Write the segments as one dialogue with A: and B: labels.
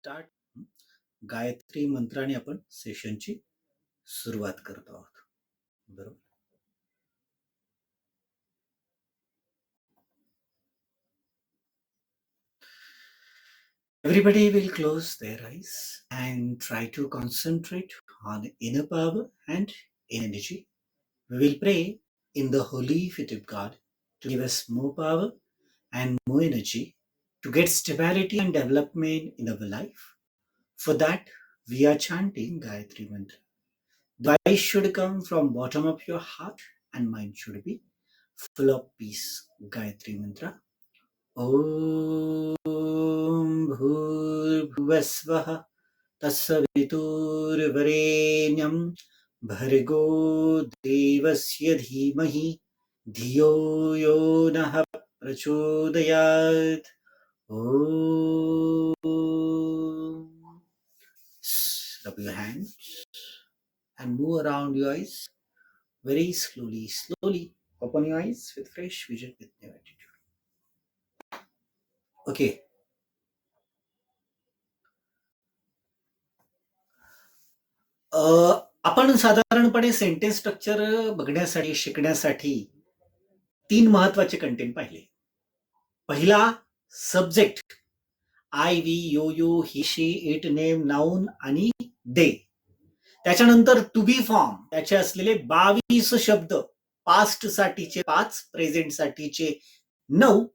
A: Start. Gayatri मंत्राने आपण सेशनची सुरुवात करतो आहोत. बरोबर. Everybody will close their eyes and try to concentrate on inner power and energy. We will pray in the holy feet of God to give us more power and more energy to get stability and development in our life. For that, we are chanting Gayatri Mantra. The voice should come from bottom of your heart and mind should be full of peace. Gayatri Mantra. Om Bhurvasvah Tassaviturvarenyam Bhargo Devasya Dhimahi Dhiyo Yo Nah Prachodayat. Om. Rub your hands and move around your eyes very slowly. Slowly open your eyes with fresh vision, with new attitude. Okay. आपण साधारणपणे sentence structure बघण्यासाठी शिकण्यासाठी 3 महत्वाचे content पाहिले. पहिला subject, I, we, you, you, he, she, it, name, noun आणि they. त्याच्यानंतर to be form, त्याचे असलेले 22 शब्द, पास्ट साठीचे 5, प्रेझेंट साठीचे 9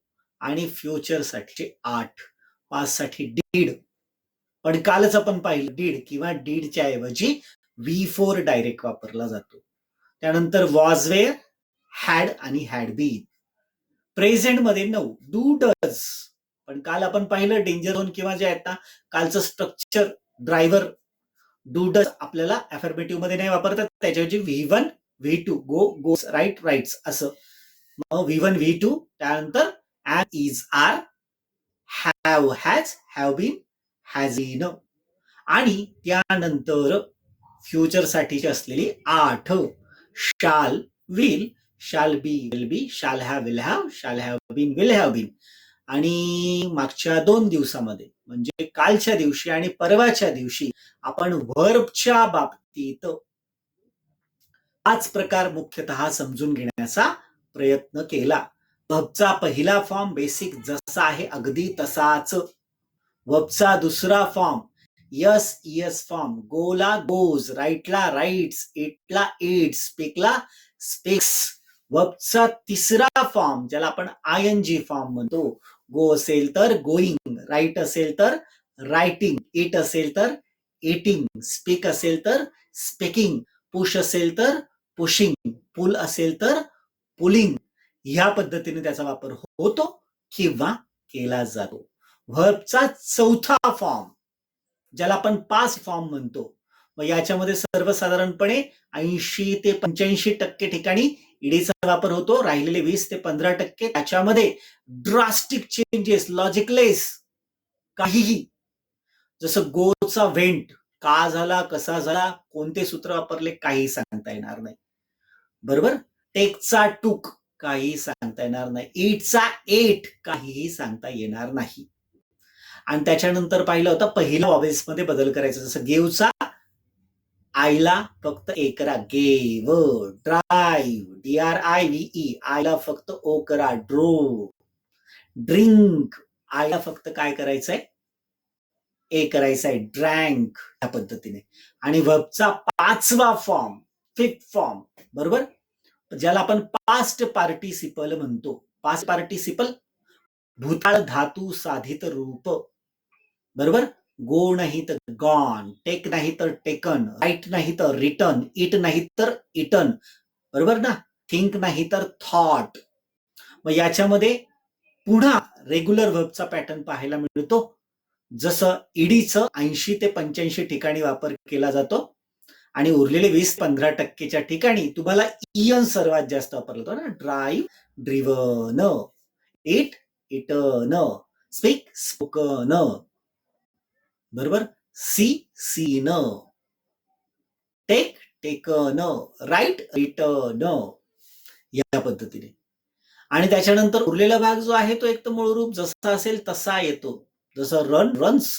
A: आणि फ्युचर साठीचे 8. पास्ट साठी डीड, पण कालच आपण पाहिलं डीड किंवा डीडच्या ऐवजी V4 डायरेक्ट वापरला जातो. त्यानंतर वॉज, वेअर, हॅड आणि हॅड बीन. प्रेझेंट मध्ये 9 डू, डज, पण काल आपण पाहिलं डेंजर झोन किंवा जे आहेत ना कालचं स्ट्रक्चर ड्रायव्हर डू, डज आपल्याला अफर्मेटिव्ह मध्ये नाही वापरतात, त्याच्याऐवजी V1 V2 गो, गोस, राईट, राईट्स असं. मग V1 V2, त्यानंतर am, is, are, have, has, have been, has been, आणि त्यानंतर फ्युचर साठीची असलेली 8 शाल, विल, शाल be, will be, shall have, will have, shall have been, will have been. आणि मागच्या 2 दिवसामध्ये म्हणजे कालच्या दिवशी आणि परवाच्या दिवशी आपण व्हर्बच्या बाबतीत 5 प्रकार मुख्यतः समजून घेण्याचा प्रयत्न केला. व्हर्बचा पहिला फॉर्म बेसिक जसा आहे अगदी तसाच. व्हर्बचा दुसरा फॉर्म यस, यस फॉर्म, गोला गोज, राईटला राईट्स, इटला इट्स, स्पीकला स्पीक्स. वर्बचा तिसरा फॉर्म ज्याला आपण ING फॉर्म म्हणतो, गो असेल तर गोईंग, राईट असेल तर रायटिंग, इट असेल तर इटिंग, स्पीक असेल तर स्पीकिंग, पुश असेल तर पुशिंग, पुल असेल तर पुलिंग. ह्या पद्धतीने त्याचा वापर होतो किंवा केला जातो. व्हर्बचा चौथा फॉर्म ज्याला आपण पास्ट फॉर्म म्हणतो, मग याच्यामध्ये सर्वसाधारणपणे 80 ते 85% ठिकाणी ईडीचा वापर होतो, राहिलेले 20 ते 15% त्याच्यामध्ये ड्रास्टिक चेंजेस, लॉजिकलेस, काहीही, जसं गोचा व्हेंट, का झाला, कसा झाला, कोणते सूत्र वापरले, काही सांगता येणार नाही. बरोबर. टेकचा टूक, काही सांगता येणार नाही. इटचा एट, काहीही सांगता येणार नाही. आणि त्याच्यानंतर पाहिलं होतं पहिल्या वॉवेल्स मध्ये बदल करायचा, जसं गेवचा आयला फक्त ए करा, गेव. ड्राईव्ह, DRIVE, आयला फक्त ओ करा, ड्रो. ड्रिंक, आयला फक्त काय करायचंय, ए करायचंय, ड्रँक. या पद्धतीने. आणि व्हर्बचा 5वा फॉर्म, 5th फॉर्म, बरोबर, ज्याला आपण पास्ट पार्टिसिपल म्हणतो. पास्ट पार्टिसिपल भूताळ धातू साधित रूप, बरोबर. गो नाही तर गॉन, टेक नाही तर टेकन, राईट नाही तर रिटर्न, इट नाही तर इटन, बरोबर ना. थिंक नाही तर थॉट. मग याच्यामध्ये पुन्हा रेग्युलर व्हर्बचा पॅटर्न पाहायला मिळतो, जसं ईडीचं 80 ते 85 ठिकाणी वापर केला जातो आणि उरलेले 20-15% ठिकाणी तुम्हाला इयन सर्वात जास्त वापरला जातो ना. Drive, driven, eat, eaten, speak, spoken, बरोबर. See, seen, take, taken, write, return, या पद्धतीने. आणि त्याच्यानंतर उरलेला भाग जो आहे तो एक तर मूळ रूप जसा असेल तसा येतो, जसं रन, रन्स,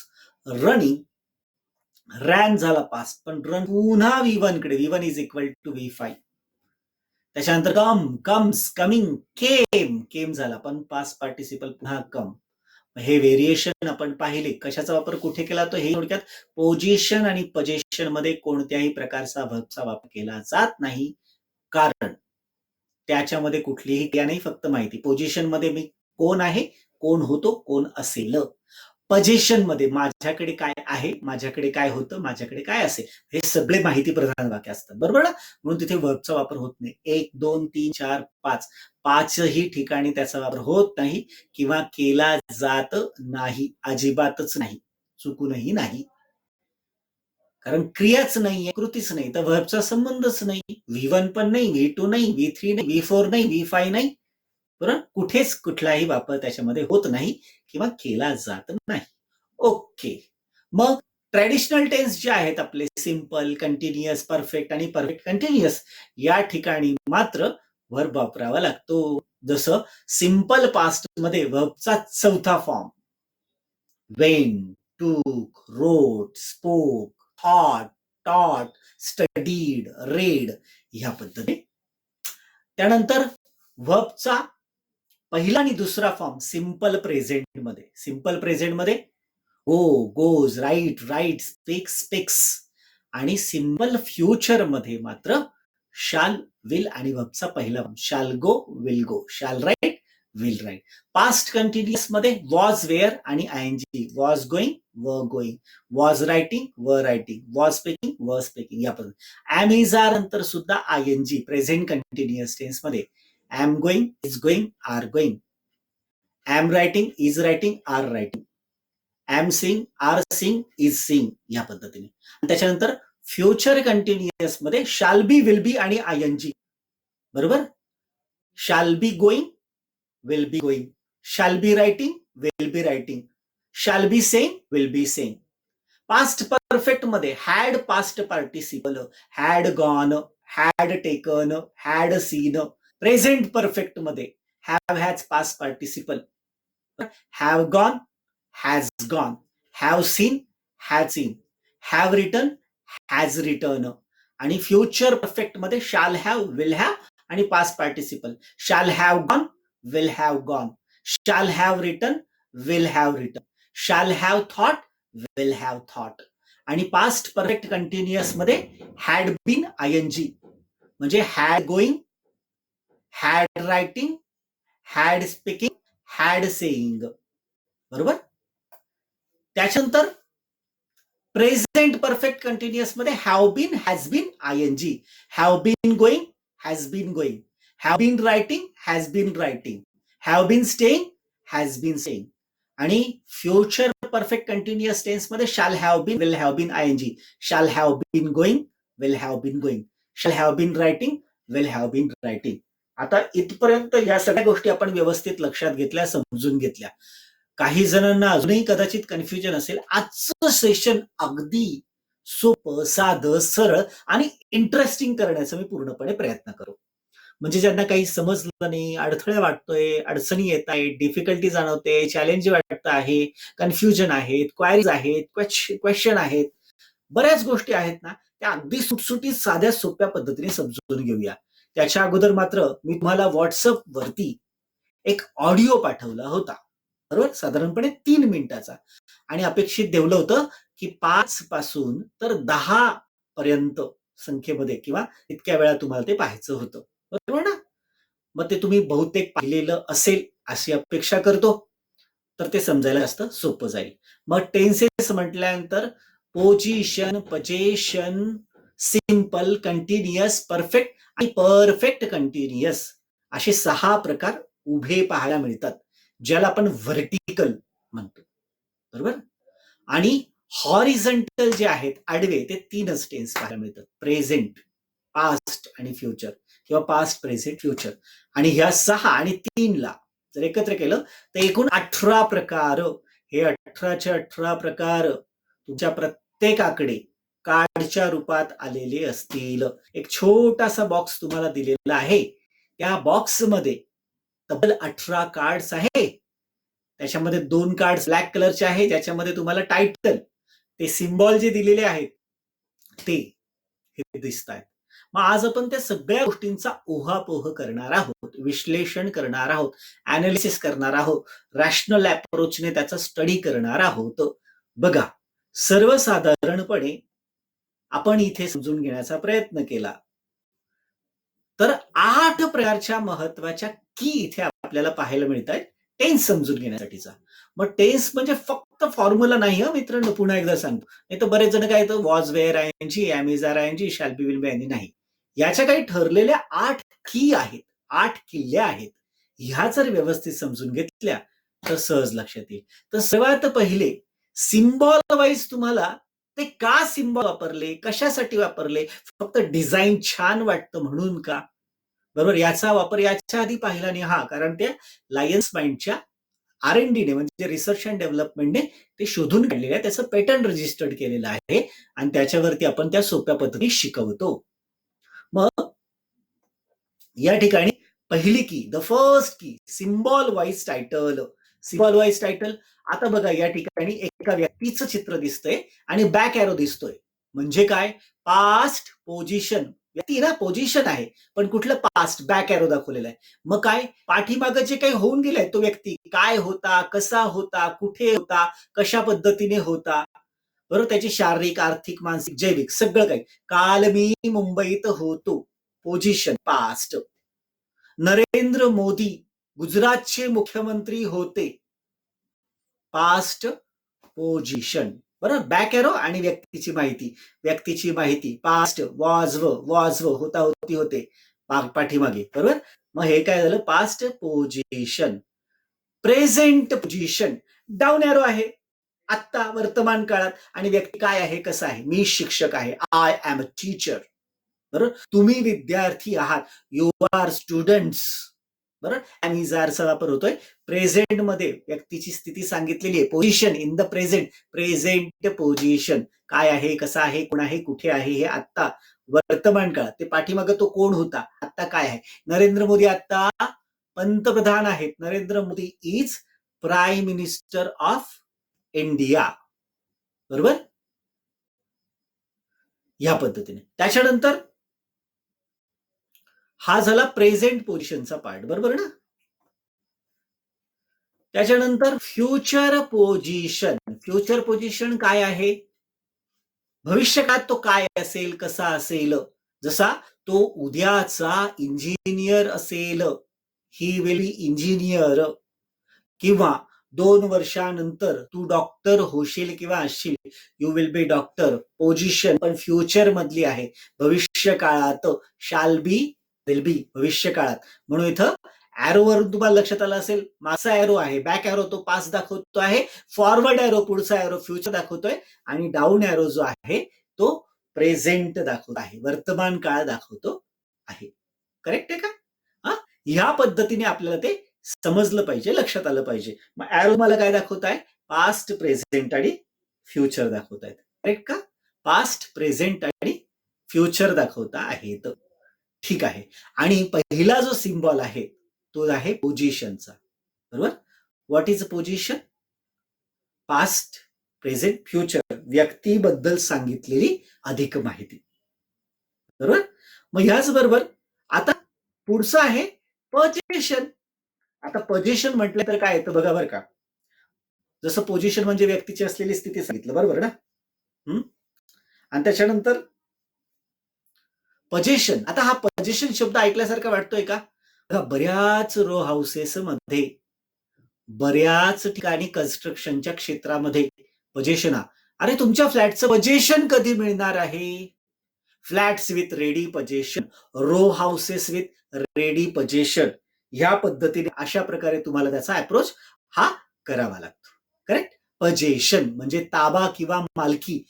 A: रनिंग, रॅन झाला पास्ट, पण रन पुन्हा V1 कडे, V1 is equal to V5. त्याच्यानंतर कम, कम्स, कमिंग, केम झाला, पण पास्ट पार्टिसिपल पुन्हा कम. हे व्हेरिएशन आपण पाहिले. कशाचा वापर कुठे केला तो हे थोडक्यात पोझिशन आणि पजेशन मध्ये कोणत्याही प्रकारचा व्हर्बचा वापर केला जात नाही, कारण त्याच्यामध्ये कुठलीही क्रिया नाही, फक्त माहिती. पोझिशन मध्ये मी कोण आहे, कोण होतो, कोण असेल. पोझिशन मध्ये माझ्याकडे काय आहे, माझ्याकडे काय होतं, माझ्याकडे काय असेल, हे सगळे माहिती प्रधान वाक्य असतात, बरोबर ना. म्हणून तिथे वर्बचा वापर होत नाही. 1, 2, 3, 4, 5 पाचही ठिकाणी त्याचा वापर होत नाही किंवा केला जात नाही, अजिबातच नाही, चुकूनही नाही. कारण क्रियाच नाहीये, कृतीच नाही, तर वर्बचा संबंधच नाही. V1 पण नाही, V2 नाही, V3 नाही, V4 नाही, V5 नाही, बरोबर. कुठेच कुठलाही वापर त्याच्यामध्ये होत नाही किंवा केला जात नाही. ओके. मग ट्रॅडिशनल टेन्स जे आहेत आपले, सिंपल, कंटिन्युअस, परफेक्ट आणि परफेक्ट कंटिन्युअस, या ठिकाणी मात्र वर्ब वापरावा लागतो. जसं सिंपल पास्ट मध्ये वर्बचा चौथा form, went, took, wrote, spoke, thought, taught, studied, read, ह्या पद्धतीने. त्यानंतर वर्बचा पहिला आणि दुसरा फॉर्म सिंपल प्रेझेंट मध्ये, सिंपल प्रेझेंट मध्ये go, goes, write, write, speaks, speaks, आणि सिंपल फ्युचर मध्ये मात्र शाल, विल आणि वर्बचा पहिला फॉर्म, शाल go, will go, shall write, will write. Past continuous मध्ये वॉज, वेअर आणि I N G, was going, were going, was writing, were writing, was speaking, were speaking, या पद्धतीने. एम इज आर नंतर सुद्धा आयएनजी प्रेझेंट कंटिन्युअस टेन्स मध्ये am going, is going, are going, am writing, is writing, are writing, am sing, are sing, is sing, या पद्धतीने. त्याच्यानंतर future continuous मध्ये शाल बी, विल बी आणि आयएनजी, बरोबर. Shall be going, will be going, shall be writing, will be writing, shall be saying, will be saying. Past perfect मध्ये had past participle, had gone, had taken, had seen. Present perfect मध्ये have, has past participle, have gone, has gone, have seen, has seen, have return, has return. आणि future perfect मध्ये shall have, will have आणि past participle, shall have gone, will have gone, shall have return, will have return, shall have thought, will have thought. आणि past perfect continuous मध्ये had been, I N G, म्हणजे had going, had writing, had speaking, had saying, बरोबर. त्याच्यानंतर present perfect continuous मध्ये have been, has been, I N G, have been going, has been going, have been writing, has been writing, have been staying, has been staying. आणि future perfect continuous tense मध्ये shall have been, will have been, आयएनजी, शाल have been going, will have been going, shall have been writing, will have been writing. आता इथपर्यंत या सगळ्या गोष्टी आपण व्यवस्थित लक्षात घेतल्या, समजून घेतल्या. काही जणांना अजूनही कदाचित कन्फ्युजन असेल. आजचं सेशन अगदी सोपं, साधं, सरळ आणि इंटरेस्टिंग करण्याचा मी पूर्णपणे प्रयत्न करू. म्हणजे ज्यांना काही समजलं नाही, अडथळे वाटतोय, अडचणी येत आहेत, डिफिकल्टी जाणवते, चॅलेंज वाटत आहे, कन्फ्युजन आहेत, क्वायरीज आहेत, क्वेश्चन आहेत, बऱ्याच गोष्टी आहेत ना, त्या अगदी सुटसुटीत साध्या सोप्या पद्धतीने समजून घेऊया. त्याच्या अगोदर मात्र मी तुम्हाला व्हॉट्सअप वरती एक ऑडिओ पाठवला होता, बरोबर, साधारणपणे 3 मिनिटाचा, आणि अपेक्षित ठेवलं होतं की 5 पासून तर 10 पर्यंत संख्येमध्ये किंवा इतक्या वेळा तुम्हाला ते पाहायचं होतं, बरोबर ना. मग ते तुम्ही बहुतेक पाहिलेलं असेल अशी अपेक्षा करतो, तर ते समजायला जास्त सोपं जाईल. मग टेन्सेस म्हटल्यानंतर position, possession, simple, continuous, perfect आणि परफेक्ट कंटिन्युअस असे 6 प्रकार उभे पाहायला मिळतात, ज्याला आपण व्हर्टिकल म्हणतो, बरोबर. आणि हॉरिझॉन्टल जे आहेत, आडवे, ते 3च टेन्स पाहायला मिळतात, प्रेझेंट, पास्ट आणि फ्युचर, किंवा पास्ट, प्रेझेंट, फ्युचर. आणि ह्या 6 आणि 3 ला जर एकत्र केलं तर एकूण 18 प्रकार. हे 18चे 18 प्रकार तुमच्या प्रत्येकाकडे कार्डच्या रूपात आलेले असतील. एक छोटासा बॉक्स तुम्हाला दिलेला आहे, त्या बॉक्समध्ये तब्बल 18 कार्ड्स आहे. त्याच्यामध्ये 2 कार्ड्स ब्लॅक कलरचे आहे, त्याच्यामध्ये तुम्हाला टायटल ते सिम्बॉल जे दिलेले आहेत ते हे दिसत आहेत. मग आज आपण त्या सगळ्या गोष्टींचा ओहापोह करणार आहोत, विश्लेषण करणार आहोत, अनालिसिस करणार आहोत, रॅशनल अप्रोचने त्याचा स्टडी करणार आहोत. बघा, सर्वसाधारणपणे आपण इथे समजून घेण्याचा प्रयत्न केला तर 8 प्रकारच्या महत्वाच्या की इथे आपल्याला पाहायला मिळत आहेत टेन्स समजून घेण्यासाठीचा. मग टेन्स म्हणजे फक्त फॉर्म्युला नाही हं मित्रांनो, पुन्हा एकदा सांगतो. नाही तर बरेच जण काय येतं was were I N G, am is are I N G, shall be will be I N G. नाही, याच्या काही ठरलेल्या 8 की आहेत, 8 किल्ल्या आहेत. ह्या जर व्यवस्थित समजून घेतल्या तर सहज लक्षात येईल. तर सर्वात पहिले सिम्बॉल वाईज तुम्हाला ते का सिम्बॉल वापरले, कशासाठी वापरले, फक्त डिझाईन छान वाटतं म्हणून का, बरोबर, याचा वापर याच्या आधी पाहिला नाही. हा, कारण त्या लायन्स माइंडच्या R&Dने म्हणजे रिसर्च अँड डेव्हलपमेंटने ते शोधून काढलेलं आहे, त्याचं पेटंट रजिस्टर्ड केलेलं आहे आणि त्याच्यावरती आपण त्या सोप्या पद्धतीने शिकवतो. मग या ठिकाणी पहिली की, द फर्स्ट की, symbol wise title. Symbol wise title. आता बघा या ठिकाणी एका व्यक्तीचं चित्र दिसतंय आणि बॅक एरो दिसतोय. म्हणजे काय, पास्ट पोझिशन. व्यक्ती ना पोझिशन आहे पण कुठलं पास्ट, बॅक एरो दाखवलेला आहे. मग काय, पाठीमागं जे काही होऊन गेलंय तो व्यक्ती काय होता, कसा होता, कुठे होता, कशा पद्धतीने होता, बरोबर, त्याची शारीरिक, आर्थिक, मानसिक, जैविक सगळं काही. काल मी मुंबईत होतो, पोझिशन पास्ट. नरेंद्र मोदी गुजरातचे मुख्यमंत्री होते, पास्ट पोझिशन. बरोबर, बॅक एरो आणि व्यक्तीची माहिती. व्यक्तीची माहिती पास्ट, वॉज होता, होती, होते पाठीमागे. बरोबर, मग हे काय झालं, past position. Present position, down arrow आहे, आत्ता वर्तमान काळात. आणि व्यक्ती काय आहे, कसा आहे, मी शिक्षक आहे, आय एम अ टीचर. बरोबर, तुम्ही विद्यार्थी आहात, यू आर स्टुडंट्स. बरोबर, आणि जारचा वापर होतोय प्रेझेंट मध्ये, व्यक्तीची स्थिती सांगितलेली आहे, position in the present. Present position काय आहे, कसा आहे, कोण आहे, कुठे आहे, हे आत्ता वर्तमान काळात. ते पाठीमागे तो कोण होता, आता काय आहे. नरेंद्र मोदी आता पंतप्रधान आहेत. Narendra Modi is prime minister of India. बरोबर, या पद्धतीने. त्याच्यानंतर हा झाला प्रेझेंट पोझिशनचा पार्ट, बरोबर ना. त्याच्यानंतर फ्युचर पोझिशन. फ्युचर पोझिशन काय आहे, भविष्यकाळात तो काय असेल, कसा असेल. जसा तो उद्याचा इंजिनियर असेल, ही विल बी इंजिनियर. किंवा 2 वर्षानंतर तू डॉक्टर होशील किंवा असशील, you will be doctor. Position पण फ्युचर मधली आहे, भविष्य काळात. शाल बी, विल बी, भविष्य काळात. म्हणून इथं ऍरो वरून तुम्हाला लक्षात आलं असेल, मागचा ऍरो आहे बॅक ऍरो, तो पास दाखवतो आहे. फॉरवर्ड ऍरो, पुढचा ऍरो फ्युचर दाखवतोय. आणि डाऊन ऍरो जो आहे तो प्रेझेंट दाखवत आहे, वर्तमान काळ दाखवतो आहे. करेक्ट आहे का. हा, ह्या पद्धतीने आपल्याला ते समजलं पाहिजे, लक्षात आलं पाहिजे. मग ऍरो मला काय दाखवत आहे, पास्ट, प्रेझेंट आणि फ्युचर दाखवत आहेत. करेक्ट का, पास्ट, प्रेझेंट आणि फ्युचर दाखवता आहेत. ठीक आहे. आणि पहिला जो सिम्बॉल आहे तो आहे पोझिशनचा. बरोबर, what is position, past, present, future, व्यक्तीबद्दल सांगितलेली अधिक माहिती. बरोबर, मग ह्याच बरोबर आता पुढचं आहे पोझिशन. आता पोझिशन म्हटलं तर काय येतं बघा बरं का, जसं पोझिशन म्हणजे व्यक्तीची असलेली स्थिती सांगितलं, बरोबर ना. आणि त्याच्यानंतर पोझिशन. आता हा पोझिशन शब्द ऐकल्यासारखा वाटतोय का, बऱ्याच रो हाऊसेस मध्ये, बऱ्याच ठिकाणी कन्स्ट्रक्शनच्या क्षेत्रामध्ये पोझिशन. अरे तुमच्या फ्लॅटचं पोझिशन कधी मिळणार आहे, flats with ready possession, row houses with ready possession. ह्या पद्धतीने अशा प्रकारे तुम्हाला त्याचा अप्रोच हा करावा लागतो. करेक्ट, पोझिशन म्हणजे ताबा किंवा मालकी.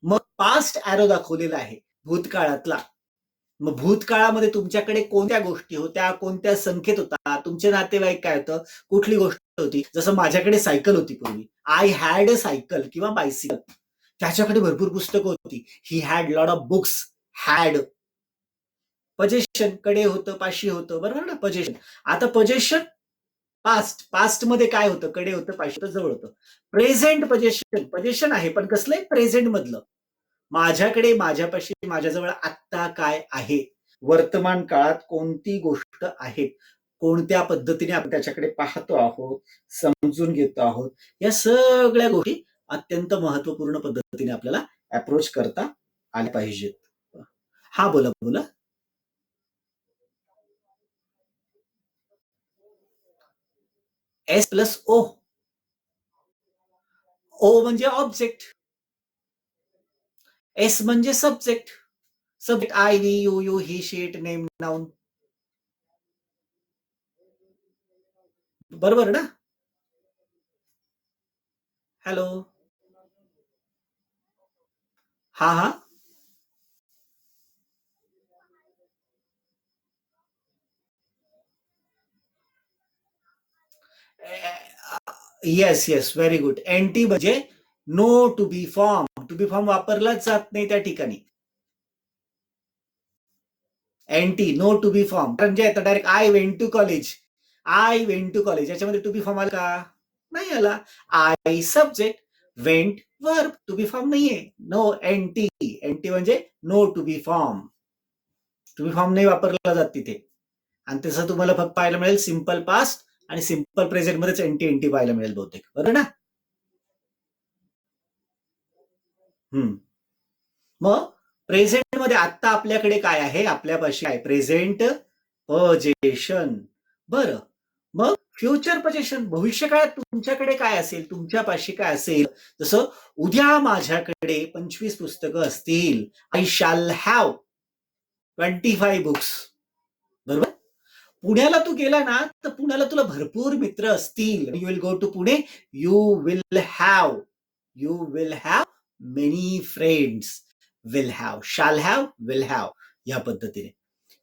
A: मग पास्ट ऍरो दाखवलेला आहे, भूतकाळातला. मग भूतकाळामध्ये तुमच्याकडे कोणत्या गोष्टी होत्या, कोणत्या संख्येत होता, तुमचे नातेवाईक काय होतं, कुठली गोष्ट होती. जसं माझ्याकडे सायकल होती पूर्वी, आय हॅड अ सायकल किंवा बायसिकल. त्याच्याकडे भरपूर पुस्तकं होती, he had lot of books. Had, position, कडे होतं, पाशी होतं, बरोबर ना, पोझिशन. आता पोझिशन पास्ट मध्ये काय होतं, कडे होतं, पाशी होतं, जवळ होतं. प्रेझेंट पजेशन आहे, पण कसलंय, प्रेझेंट मधलं. माझ्याकडे, माझ्यापाशी, माझ्याजवळ आत्ता काय आहे, वर्तमान काळात कोणती गोष्ट आहे, कोणत्या पद्धतीने आपण त्याच्याकडे पाहतो आहोत, समजून घेतो आहोत, या सगळ्या गोष्टी अत्यंत महत्वपूर्ण पद्धतीने आपल्याला अप्रोच करता आल्या पाहिजेत. हा, बोला बोला. S plus O. ओ म्हणजे ऑब्जेक्ट, एस म्हणजे subject. Subject I, we, you, he, she, it, name, noun. बरोबर ना? हॅलो. हा हा. Yes yes, very good. NT म्हणजे no to be form. To be form वापरलाच जात नाही त्या ठिकाणी. NT, no to be form. म्हणजे आता direct I went to college, I went to college, याच्यामध्ये टू बी फॉर्म आला का? नाही आला. I subject, went verb, to be form नाहीये. No, N T. एनटी म्हणजे no to be form. To be form नाही वापरला जात तिथे. आणि तसं तुम्हाला फक्त पाहायला मिळेल सिम्पल पास्ट आणि सिम्पल प्रेझेंट मध्येच एनटी एनटी पाहायला मिळेल बहुतेक, बरोबर ना? मग प्रेझेंट मध्ये आता आपल्याकडे काय आहे, आपल्यापाशी आहे प्रेझेंट पजेशन. बरं, मग फ्युचर पजेशन, भविष्य काळात तुमच्याकडे काय असेल, तुमच्यापाशी काय असेल. जसं उद्या माझ्याकडे 25 पुस्तकं असतील. I shall have 25 books. बरोबर. पुण्याला तू गेला ना, तर पुण्याला तुला भरपूर मित्र असतील. You will go to Pune, you will have, many friends. Will have, shall have, will have, या पद्धतीने.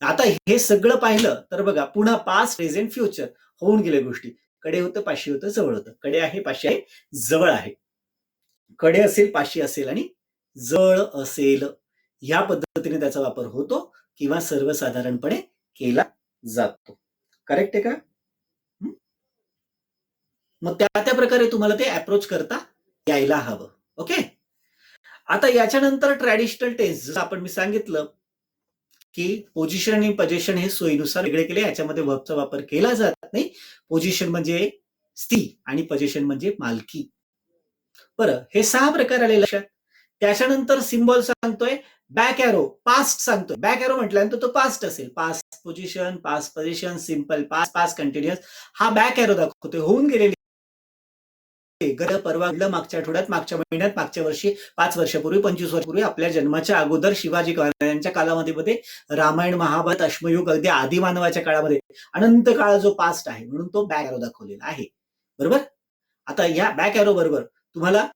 A: आता हे सगळं पाहिलं तर बघा, पुन्हा पास्ट, प्रेझेंट, फ्युचर होऊन गेल्या गोष्टी. कडे होतं, पाशी होतं, जवळ होतं. कडे आहे, पाशी आहे, जवळ आहे. कडे असेल, पाशी असेल आणि जवळ असेल, या पद्धतीने त्याचा वापर होतो किंवा सर्वसाधारणपणे केला जातो. करेक्ट आहे का? मग त्या प्रकारे तुम्हाला ते अप्रोच करता यायला हवं. ओके. आता याच्यानंतर ट्रॅडिशनल टेन्स, जसं आपण मी सांगितलं की पोझिशन आणि पजेशन हे सोयीनुसार वेगळे केले, याच्यामध्ये वर्बचा वापर केला जात नाही. पोझिशन म्हणजे स्त्री आणि पजेशन म्हणजे मालकी. बरं, हे 6 प्रकार आले लक्षात. त्याच्यानंतर सिम्बॉल सांगतोय बॅक एरो, पास्ट सांगतोय. बॅक एरो म्हटल्यानंतर तो पास्ट असेल. Past position, past position, simple past, past continuous, हा बॅक एरो दाखवतोय. होऊन गेलेली परवा घडलं, मागच्या आठवड्यात, मागच्या महिन्यात, मागच्या वर्षी, 5 वर्षापूर्वी, 25 वर्षापूर्वी, आपल्या जन्माच्या अगोदर, शिवाजी महाराजांच्या कालामध्ये, रामायण, महाभारत, अश्मयुग, अगदी आदिमानवाच्या काळामध्ये, अनंत काळ जो पास्ट आहे, म्हणून तो बॅक एरो दाखवलेला आहे. बरोबर. आता या बॅक एरो बरोबर तुम्हाला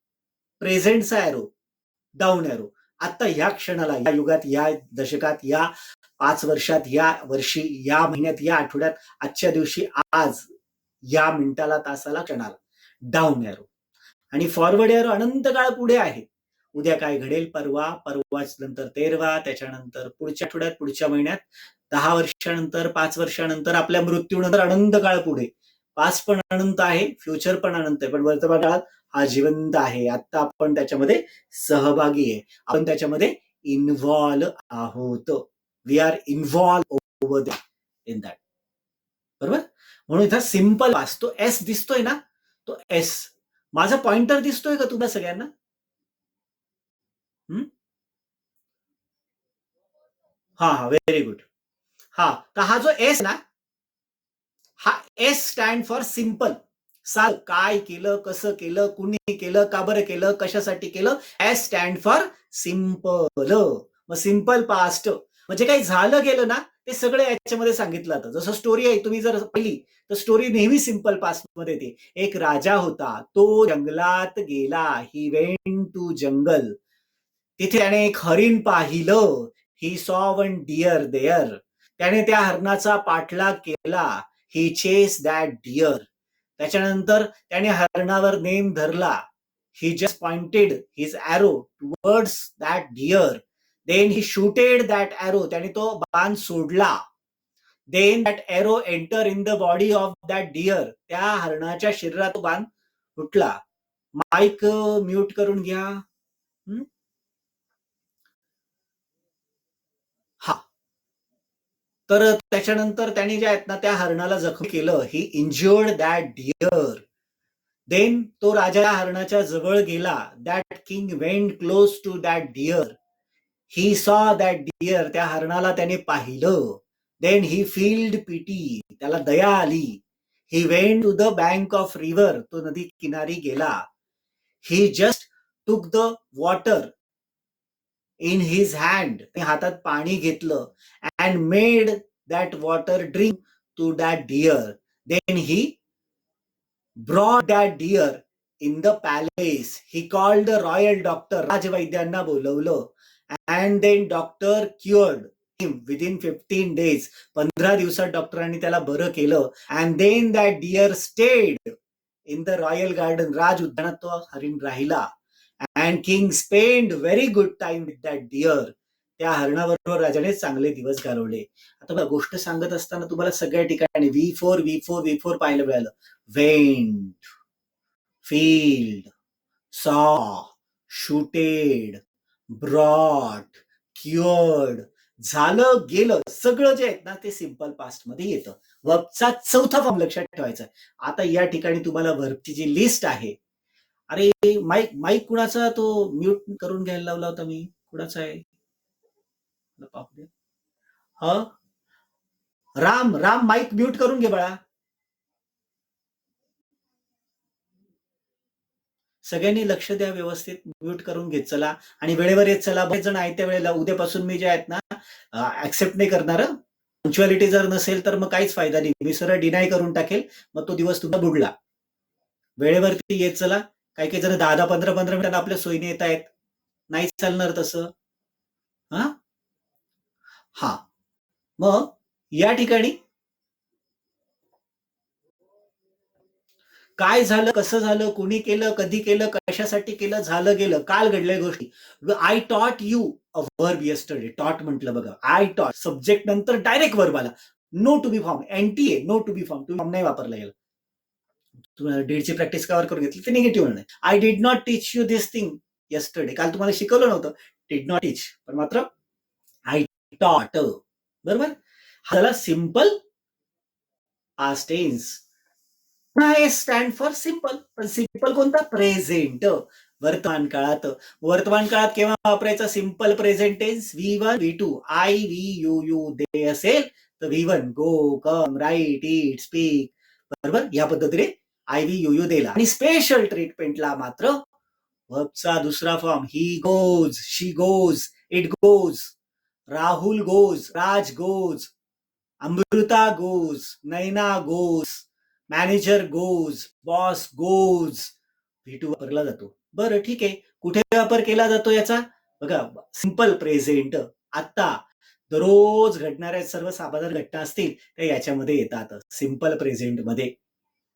A: प्रेझेंटचा एरो, डाऊन एरो, आता या क्षणाला, या युगात, या दशकात, या 5 वर्षात, या वर्षी, या महिन्यात, या आठवड्यात, आजच्या दिवशी, आज, या मिनिटाला, तासाला, क्षणाला, डाऊन एरो. आणि फॉरवर्ड एरो अनंत काळ पुढे आहे. उद्या काय घडेल, परवा, परवाच नंतर तेरवा, त्याच्यानंतर पुढच्या आठवड्यात, पुढच्या महिन्यात, 10 वर्षानंतर, 5 वर्षानंतर, आपल्या मृत्यूनंतर, अनंत काळ पुढे. पास्ट पण अनंत आहे, फ्युचर पण अनंत आहे, पण वर्तमान काळात हा जिवंत आहे. आता आपण त्याच्यामध्ये सहभागी आहे, आपण त्याच्यामध्ये इन्व्हॉल्व आहोत. We are involve over in that. बरोबर. म्हणून इथं सिम्पल पास्ट, तो एस दिसतोय ना, तो एस. माझा पॉइंटर दिसतोय का तुम्हाला सगळ्यांना? हा हा, व्हेरी गुड. हा, तर हा जो एस ना, हा एस स्टँड फॉर सिम्पल. साल, काय केलं, कसं केलं, कुणी केलं, का बरं केलं, कशासाठी केलं. S stand for simple. मग सिम्पल पास्ट म्हणजे काही झालं गेलं ना, ते सगळं याच्यामध्ये सांगितलं जातं. जसं स्टोरी आहे, तुम्ही जर पाहिली तर स्टोरी नेहमी सिम्पल पास्ट मध्ये येते. एक राजा होता, तो जंगलात गेला. ही वेंट टू जंगल. तिथे त्याने एक हरिण पाहिलं. He saw one dear there. त्याने त्या हरणाचा पाठलाग केला. He chase that deer. त्याच्यानंतर त्याने हरणावर नेम धरला. He just pointed his arrow towards that deer. Then he shooted that arrow. त्याने तो बाण सोडला. Then that arrow enter in the body of that deer. त्या हरणाच्या शरीरात बाण फुटला. माईक म्यूट करून घ्या. हा. तर त्याच्यानंतर त्यांनी जे आहेत ना त्या हरणाला जखमी केलं. He injured that deer. देन तो राजा हरणाच्या जवळ गेला. That king went close to that deer. He saw that deer. त्या हरणाला त्याने पाहिलं. Then he feeled pity. त्याला दया आली. He went to the bank of river. तो नदी किनारी गेला. He just took the water in his hand. हातात पाणी घेतलं. And made that water drink to that deer. Then he brought that dear in the palace. He called the royal doctor. राजवैद्यांना बोलवलं. And then doctor cured him within 15 days. 15 दिवसात डॉक्टरांनी त्याला बरं केलं. And then that deer stayed in the royal garden. राज उद्यानात तो हरिण राहिला. And king spend very good time with that deer. त्या हरणाबरोबर राजाने चांगले दिवस घालवले. आता बघा गोष्ट सांगत असताना तुम्हाला सगळ्या ठिकाणी V4 पाहायला मिळालं. वेंट, फील्ड, सॉ, शूटेड, ब्रॉट, क्युअर्ड. झालं गेलं सगळं जे आहेत ना ते सिम्पल पास्ट मध्ये येतं. वर्बचा चौथा फॉर्म लक्षात ठेवायचा. आता या ठिकाणी तुम्हाला वर्बची जी लिस्ट आहे. अरे माईक माईक कुणाचा तो म्यूट करून घ्यायला लावला होता मी. कुणाचा आहे पाहू दे. ह राम राम माईक म्यूट करून घे बाळा. सगळ्यांनी लक्ष द्या. व्यवस्थित म्यूट करून घेत चला. आणि वेळेवर येत चला. बरेच जण आहे त्या वेळेला. उद्यापासून मी जे आहेत ना ऍक्सेप्ट नाही करणार. पंक्च्युअलिटी जर नसेल तर मग काहीच फायदा नाही. मी सरळ डिनाय करून टाकेल. मग तो दिवस तुमचा बुडला. वेळेवरती येत चला. काही काही जण 10-15 मिनिटांना आपल्या सोयीने येत आहेत. नाही चालणार तसं. हा. मग या ठिकाणी काय झालं, कसं झालं, कुणी केलं, कधी केलं, कशासाठी केलं, झालं गेलं, काल घडल्या गोष्टी. आय टॉट यू अ वर्ब येस्टरडे. टॉट म्हटलं बघा. आय टॉट सब्जेक्ट नंतर डायरेक्ट वर्ब आला. No to be form. N T A no to be form. To form नाही वापरला गेला. तुम्हाला डीडची प्रॅक्टिस कव्हर करून घेतली ते निगेटिव्ह नाही. I did not teach you this thing yesterday. काल तुम्हाला शिकवलं नव्हतं. Did not teach. पण मात्र आय टॉट. बरोबर. हा झाला simple past tense. Stand for simple. पण सिम्पल कोणता? प्रेझेंट. वर्तमान काळात. वर्तमान काळात केव्हा वापरायचा simple present tense? V1 V2. I we you you they असेल तर V1 गो, कम, राईट, ईट, स्पीक. बरोबर. या पद्धतीने आय वी यू यू देला. आणि स्पेशल ट्रीटमेंटला मात्र वर्बचा दुसरा form. He goes, she goes, it goes, Rahul goes, Raj goes, Amruta goes, Naina goes, manager goes, boss goes. V2 वापरला जातो. बरं ठीक आहे. कुठे वापर केला जातो याचा? बघा सिंपल प्रेझेंट. आता दररोज घडणाऱ्या सर्वसाधारण घटना असतील त्या याच्यामध्ये येतात सिंपल प्रेझेंट मध्ये.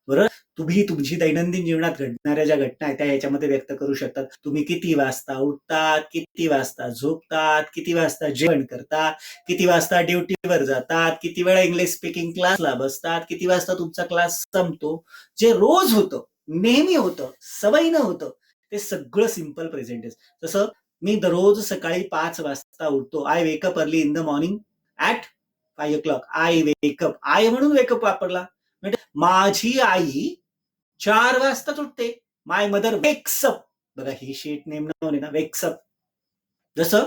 A: बरोबर. तुम्ही तुमची दैनंदिन जीवनात घडणाऱ्या ज्या घटना आहेत त्या याच्यामध्ये व्यक्त करू शकतात. तुम्ही किती वाजता उठतात, किती वाजता झोपतात, किती वाजता जेवण करतात, किती वाजता ड्युटीवर जातात, किती वेळा इंग्लिश स्पीकिंग क्लासला बसतात, किती वाजता तुमचा क्लास संपतो. जे रोज होतं, नेहमी होतं, सवयीनं होतं, ते सगळं सिंपल प्रेझेंट आहे. जसं मी दररोज सकाळी 5 वाजता उठतो. I wake up early in the morning at 5 o'clock. I wake up. I म्हणून वेकअप वापरला. म्हणजे माझी आई 4 वाजताच उठते. My mother wakes up. बघा he she it name noun ना. Wakes up. जसं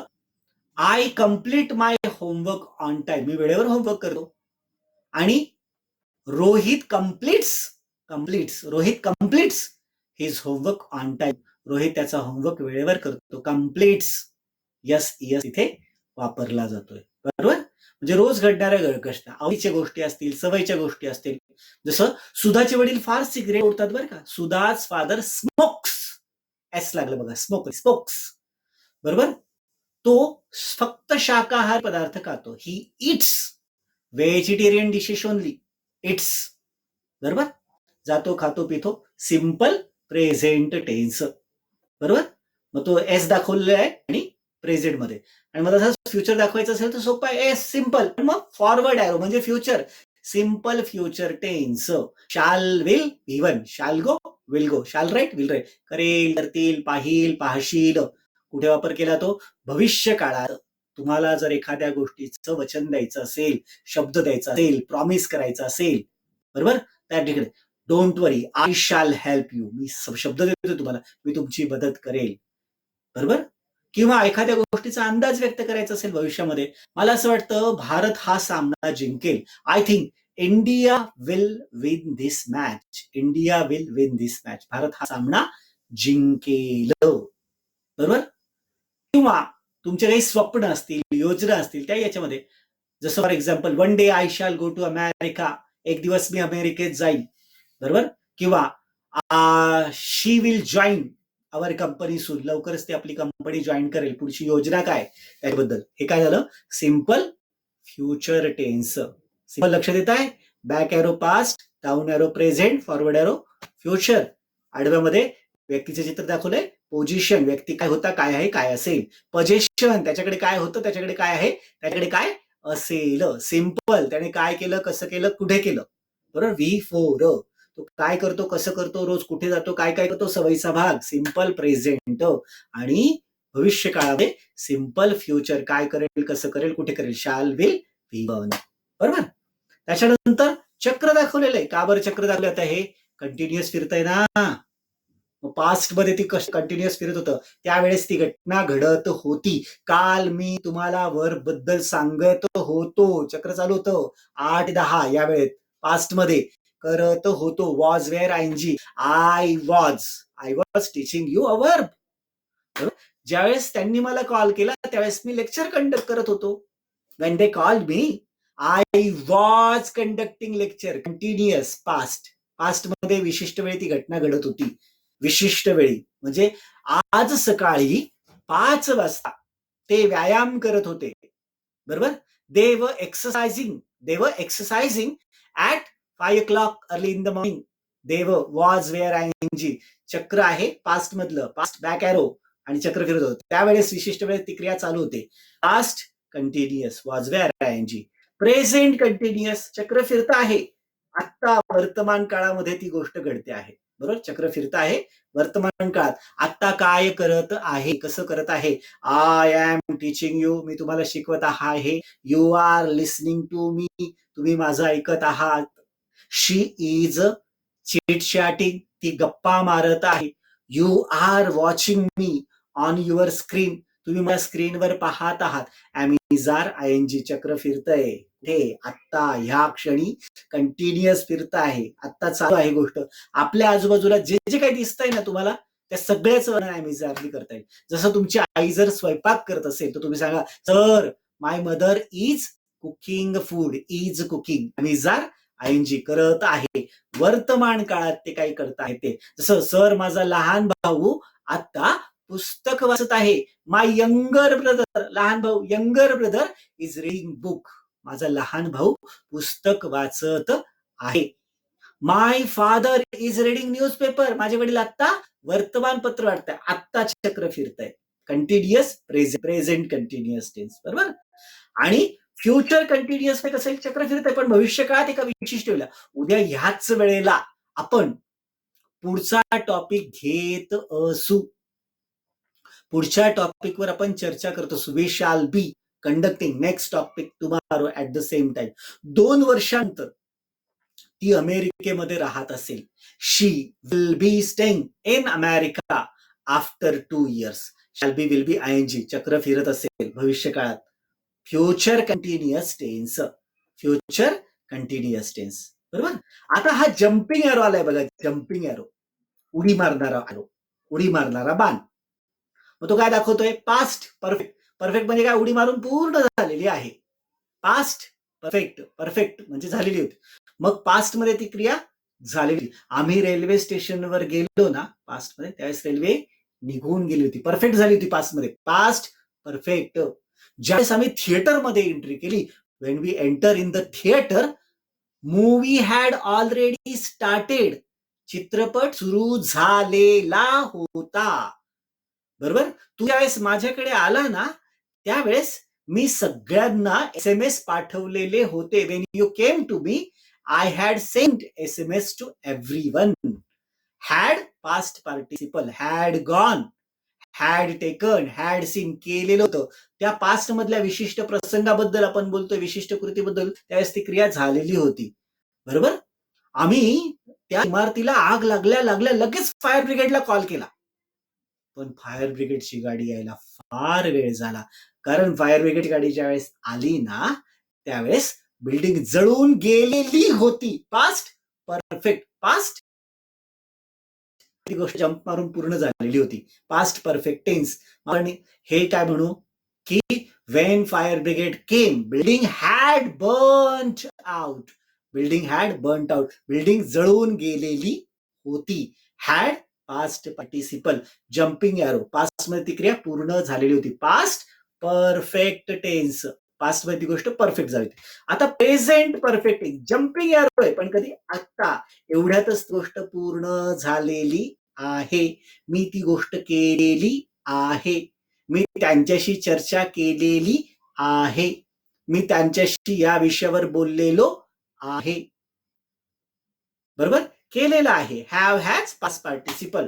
A: I complete my homework on time. मी वेळेवर होमवर्क करतो. आणि Rohit completes his homework on time. Rohit त्याचा होमवर्क वेळेवर करतो. कम्प्लीट्स. यस यस इथे वापरला जातोय. बरोबर. म्हणजे रोज घडणाऱ्या घटना, आवडीच्या गोष्टी असतील, सवयीच्या गोष्टी असतील. जसं सुधाचे वडील फार सिगरेट ओढतात बरं का. Sudha's father smokes. एस लागलं बघा. स्मोक्स. बरोबर. तो फक्त शाकाहार पदार्थ खातो. He eats vegetarian dishes only. Eats. बरोबर. जातो, खातो, पितो. Simple present tense. बरोबर. मग तो एस दाखवलेला आहे आणि प्रेझेंट मध्ये. आणि मग तसंच फ्युचर दाखवायचं असेल तर सोपं आहे, सिम्पल. मग फॉरवर्ड एरो म्हणजे future, simple future tense. Shall will even, shall go will go, shall write will right, करेल करतील पाहिल पाहशील. कुठे वापर केला तो? भविष्य काळात. तुम्हाला जर एखाद्या गोष्टीचं वचन द्यायचं असेल, शब्द द्यायचा असेल, प्रॉमिस करायचा असेल, बरोबर, त्या ठिकाणी डोंट वरी आय शाल हेल्प यू, मी शब्द देतो तुम्हाला, मी तुमची मदत करेल, बरोबर. किंवा एखाद्या गोष्टीचा अंदाज व्यक्त करायचा असेल भविष्यामध्ये, मला असं वाटतं भारत हा सामना जिंकेल, I think India will win this match, India will win this match, Bharat हा सामना जिंकेल, बरोबर. किंवा तुमचे काही स्वप्न असतील, योजना असतील त्या याच्यामध्ये, जसं for example one day I shall go to America, एक दिवस मी अमेरिकेत जाईल, बरोबर. किंवा she will join our company soon, लवकरच ती आपली कंपनी जॉईन करेल, पुढची योजना काय त्याबद्दल. हे काय झालं? Simple future tense. सिम्पल लक्ष देत आहे? Back arrow past, down arrow present, forward arrow future. आडव्यामध्ये व्यक्तीचे चित्र दाखवलंय, पोझिशन, व्यक्ती काय होता, काय आहे, काय असेल. पोझिशन, त्याच्याकडे काय होतं, त्याच्याकडे काय आहे, त्याच्याकडे काय असेल. सिम्पल, त्याने काय केलं, कसं केलं, कुठे केलं, बरोबर. V4 तो काय करतो, कसं करतो, रोज कुठे जातो, काय काय करतो, सवयीचा भाग, सिम्पल प्रेझेंट. आणि भविष्य काळामध्ये सिम्पल फ्युचर, काय करेल, कसं करेल, कुठे करेल, शाल विल बी वन, बरोबर. त्याच्यानंतर चक्र दाखवलेलं आहे. का बरं चक्र दाखवलं? आता हे कंटिन्युअस फिरतंय ना, पास्ट मध्ये ती कंटिन्युअस फिरत होतं, त्यावेळेस ती घटना घडत होती. काल मी तुम्हाला वर्ब बद्दल सांगत होतो, चक्र चालू होतं 8-10 या वेळेत, पास्ट मध्ये करत होतो, was were आयएनजी, I was teaching you a verb. ज्यावेळेस त्यांनी मला कॉल केला त्यावेळेस मी लेक्चर कंडक्ट करत होतो. when they called me I was conducting lecture, continuous past. Past मध्ये विशिष्ट वेळी ती घटना घडत होती, विशिष्ट वेळी म्हणजे आज सकाळी 5 वाजता ते व्यायाम करत होते, बरोबर. they were exercising at 5 o'clock early in the morning. they were was where ing, चक्र आहे पास्ट मधलं, पास्ट बॅक एरो आणि चक्र फिरत होतं, त्यावेळेस विशिष्ट वेळेत ती क्रिया चालू होते. Past continuous, was were आयएनजी. Present continuous, चक्र फिरत आहे, आता वर्तमान काळामध्ये ती गोष्ट घडते आहे, बरोबर. चक्र फिरत आहे वर्तमान काळात, आता काय करत आहे, कसं करत आहे. आय एम टीचिंग यू, मी तुम्हाला शिकवत आहे. You are listening to me, तुम्ही माझं ऐकत आहात. शी इज चिट चॅटिंग, ती गप्पा मारत आहे. You are watching me on your screen, तुम्ही माझ्या स्क्रीनवर पाहत आहात. इज आर आयएनजी, चक्र फिरतंय, हे आत्ता ह्या क्षणी कंटिन्युअस फिरत आहे, आत्ता चालू आहे गोष्ट. आपल्या आजूबाजूला जे जे काही दिसतंय ना तुम्हाला, त्या सगळ्याच वर्णन करता येईल. जसं तुमची आई जर स्वयंपाक करत असेल तर तुम्ही सांगा, sir my mother is cooking food, is cooking, is are I N G, करत आहे. वर्तमान काळात ते काय करत आहे ते. जसं सर माझा लहान भाऊ आता पुस्तक वाचत आहे. माय यंगर ब्रदर, लहान भाऊ, younger brother is reading book, माझा लहान भाऊ पुस्तक वाचत आहे. माय फादर इज रीडिंग न्यूजपेपर, माझे वडील आता वर्तमानपत्र वाटतंय, आत्ता चक्र फिरतंय. कंटिन्युअस प्रेझेंट कंटिन्युअस टेन्स, बरोबर. आणि फ्युचर कंटिन्युअस कसं चक्र फिरतंय, पण भविष्य काळात एका विशिष्ट वेळेला, उद्या ह्याच वेळेला आपण पुढचा टॉपिक घेत असू. पुढच्या टॉपिकवर आपण चर्चा करत असू. We shall be conducting next topic tomorrow at the same time. 2 वर्षांतर ती अमेरिकेमध्ये राहत असेल. She will be staying in America after 2 years. शाल बी विल बी आयएनजी, चक्र फिरत असेल भविष्य काळात. Future continuous tense, future continuous tense, बरोबर. आता हा जम्पिंग एरो आलाय बघा, जम्पिंग एरो, उडी मारणारा एरो, उडी मारणारा बाण. मग तो काय दाखवतोय? Past perfect. परफेक्ट म्हणजे काय? उडी मारून पूर्ण झालेली आहे. पास्ट परफेक्ट, परफेक्ट म्हणजे झालेली होती. मग पास्ट मध्ये ती क्रिया झालेली. आम्ही रेल्वे स्टेशनवर गेलो ना पास्ट मध्ये, त्यावेळेस रेल्वे निघून गेली होती, परफेक्ट झाली होती पास्ट मध्ये, पास्ट परफेक्ट. ज्यावेळेस आम्ही थिएटर मध्ये एंट्री केली, when we enter in the theatre, movie had already started, चित्रपट सुरू झालेला होता. बरोबर. तू ज्यावेळेस माझ्याकडे आला ना त्यावेळेस मी सगळ्यांना SMS पाठवलेले होते. When you came to me I had sent SMS to everyone. Had past participle, had gone, had taken, had seen, केलेलं होतं. त्या पास्ट मधल्या विशिष्ट प्रसंगाबद्दल आपण बोलतोय, विशिष्ट कृतीबद्दल, त्यावेळेस ती क्रिया झालेली होती. बरोबर. आम्ही त्या इमारतीला आग लागल्या लागल्या लगेच फायर ब्रिगेडला कॉल केला. पण फायर ब्रिगेडची गाडी यायला फार वेळ झाला. कारण फायर ब्रिगेड गाडी ज्यावेळेस आली ना त्यावेळेस बिल्डिंग जळून गेलेली होती. Past perfect. पास्ट ती गोष्ट जंप मारून पूर्ण झालेली होती. Past perfect tense. आपण हे काय म्हणू की when fire brigade came building had burnt out. Building had burnt out. Building जळून गेलेली होती. Had past participle. Jumping arrow. Past मध्ये ती क्रिया पूर्ण झालेली होती. Past perfect tense. पास्ट मध्ये ती गोष्ट परफेक्ट झाली. आता present perfect tense. Jumping arrow आहे पण कधी आता एवढ्यातच गोष्ट पूर्ण झालेली आहे. मी ती गोष्ट केलेली आहे. मी त्यांच्याशी चर्चा केलेली आहे. मी त्यांच्याशी या विषयावर बोललेलो आहे. बरोबर. केलेलं आहे. Have has past participle.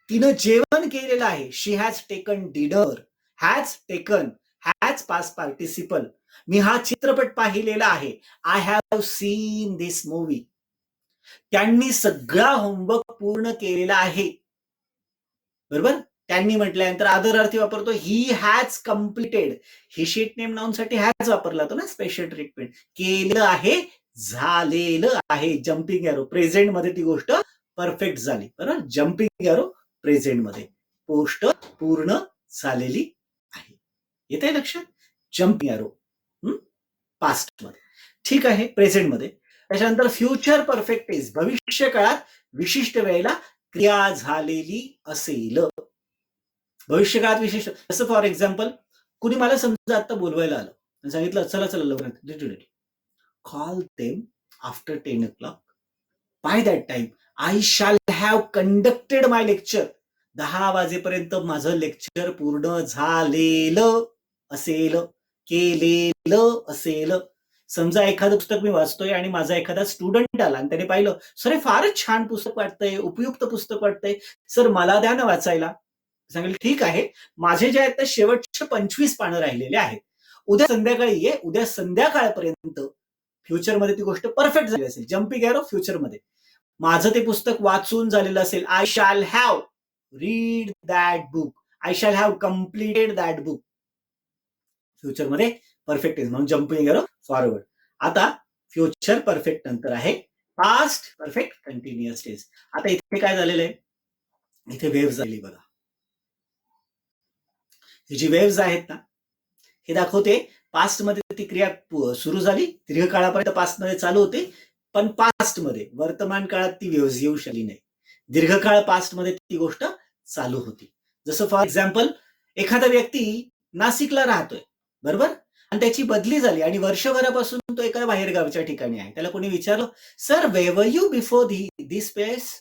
A: तिनं जेवण केलेलं आहे. She has taken dinner. Has taken, has past participle. मी हा चित्रपट पाहिलेला आहे. I have seen this movie. त्यांनी सगळा होमवर्क पूर्ण केलेला आहे. बरोबर. त्यांनी म्हटल्यानंतर आदरार्थी वापरतो he has completed. He she name noun साठी हॅज वापरला तो ना स्पेशल ट्रीटमेंट. केलं आहे, झालेलं आहे. Jumping arrow. प्रेझेंट मध्ये ती गोष्ट परफेक्ट झाली. बरोबर. जम्पिंग एरो प्रेझेंट मध्ये गोष्ट पूर्ण झालेली आहे. येते लक्षात. जम्पिंग एरो पास्ट मध्ये. ठीक आहे. प्रेझेंट मध्ये. त्याच्यानंतर फ्युचर परफेक्ट टेन्स. भविष्य काळात विशिष्ट वेळेला क्रिया झालेली असेल. भविष्य काळात विशिष्ट. जसं फॉर एक्झाम्पल कुणी मला समजा आता बोलवायला आलं आणि सांगितलं चला चला लवकर call them after 10 o'clock. By that time I shall have conducted my lecture. 10 वाजेपर्यंत माझं लेक्चर पूर्ण झालेलं असेल, केलेलं असेल. समजा एखादं पुस्तक मी वाचतोय आणि माझा एखादा स्टुडंट आला आणि त्याने पाहिलं सर हे फारच छान पुस्तक वाटतंय, उपयुक्त पुस्तक वाटतंय, सर मला द्या ना वाचायला. सांगेल ठीक आहे. माझे जे आहेत ते शेवटचे 25 पानं राहिलेले आहेत. उद्या संध्याकाळी ये. उद्या संध्याकाळपर्यंत फ्युचरमध्ये ती गोष्ट परफेक्ट झाली असेल. जम्पिंग एरो फ्युचरमध्ये. माझं ते पुस्तक वाचून झालेलं असेल. I shall have read that book. I shall have completed that book. फ्युचरमध्ये परफेक्ट टेन्स म्हणून जम्पिंग एरो फॉरवर्ड. आता फ्युचर परफेक्ट नंतर आहे पास्ट परफेक्ट कंटिन्युअस टेन्स. आता इथे काय झालेलं आहे. इथे वेव्ह झाली बघा. ही जी वेव्ह आहेत ना हे दाखवते पास्ट मध्ये ती क्रिया सुरू झाली. दीर्घकाळापर्यंत पास्ट मध्ये चालू होते. पण पास्ट मध्ये वर्तमान काळात ती वेव्ह येऊ शकली नाही. दीर्घकाळ पास्ट मध्ये ती गोष्ट चालू होती. जसं फॉर एक्झाम्पल एखादा व्यक्ती नाशिकला राहतोय. बरोबर. आणि त्याची बदली झाली आणि वर्षभरापासून तो एका बाहेरगावच्या ठिकाणी आहे. त्याला कोणी विचारलं sir where were you before this place.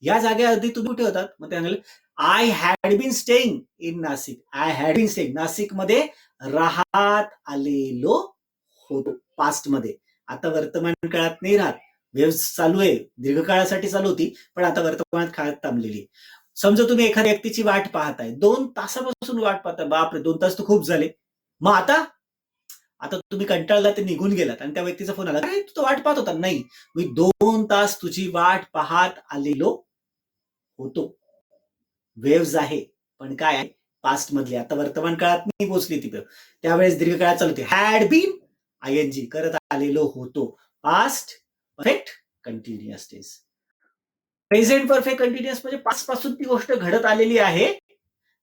A: या जागेआधी तुम्ही कुठे होतात. मग त्याने I had been staying in Nashik. I had been staying. नाशिकमध्ये राहत आलेलो होतो पास्ट मध्ये. आता वर्तमान काळात नाही राहत. वेव्ह चालू आहे. दीर्घकाळासाठी चालू होती पण आता वर्तमानात काळात थांबलेली. समजा तुम्ही एखाद्या व्यक्तीची वाट पाहताय. 2 तासापासून वाट पाहताय. बापरे 2 तास तर खूप झाले. मग आता आता तुम्ही कंटाळला ते निघून गेलात आणि त्या व्यक्तीचा फोन आला काय तू वाट पाहत होता. नाही मी 2 तास तुझी वाट पाहत आलेलो होतो. वेव्ह आहे पण काय आहे पास्ट मधली. आता वर्तमान काळात नाही पोहोचली ती वेव्ह. त्यावेळेस दीर्घकाळात चालू होती. हॅड बीन आयएनजी करत आलेलो होतो. Past perfect continuous tense. Present perfect continuous म्हणजे पास्ट पासून ती गोष्ट घडत आलेली आहे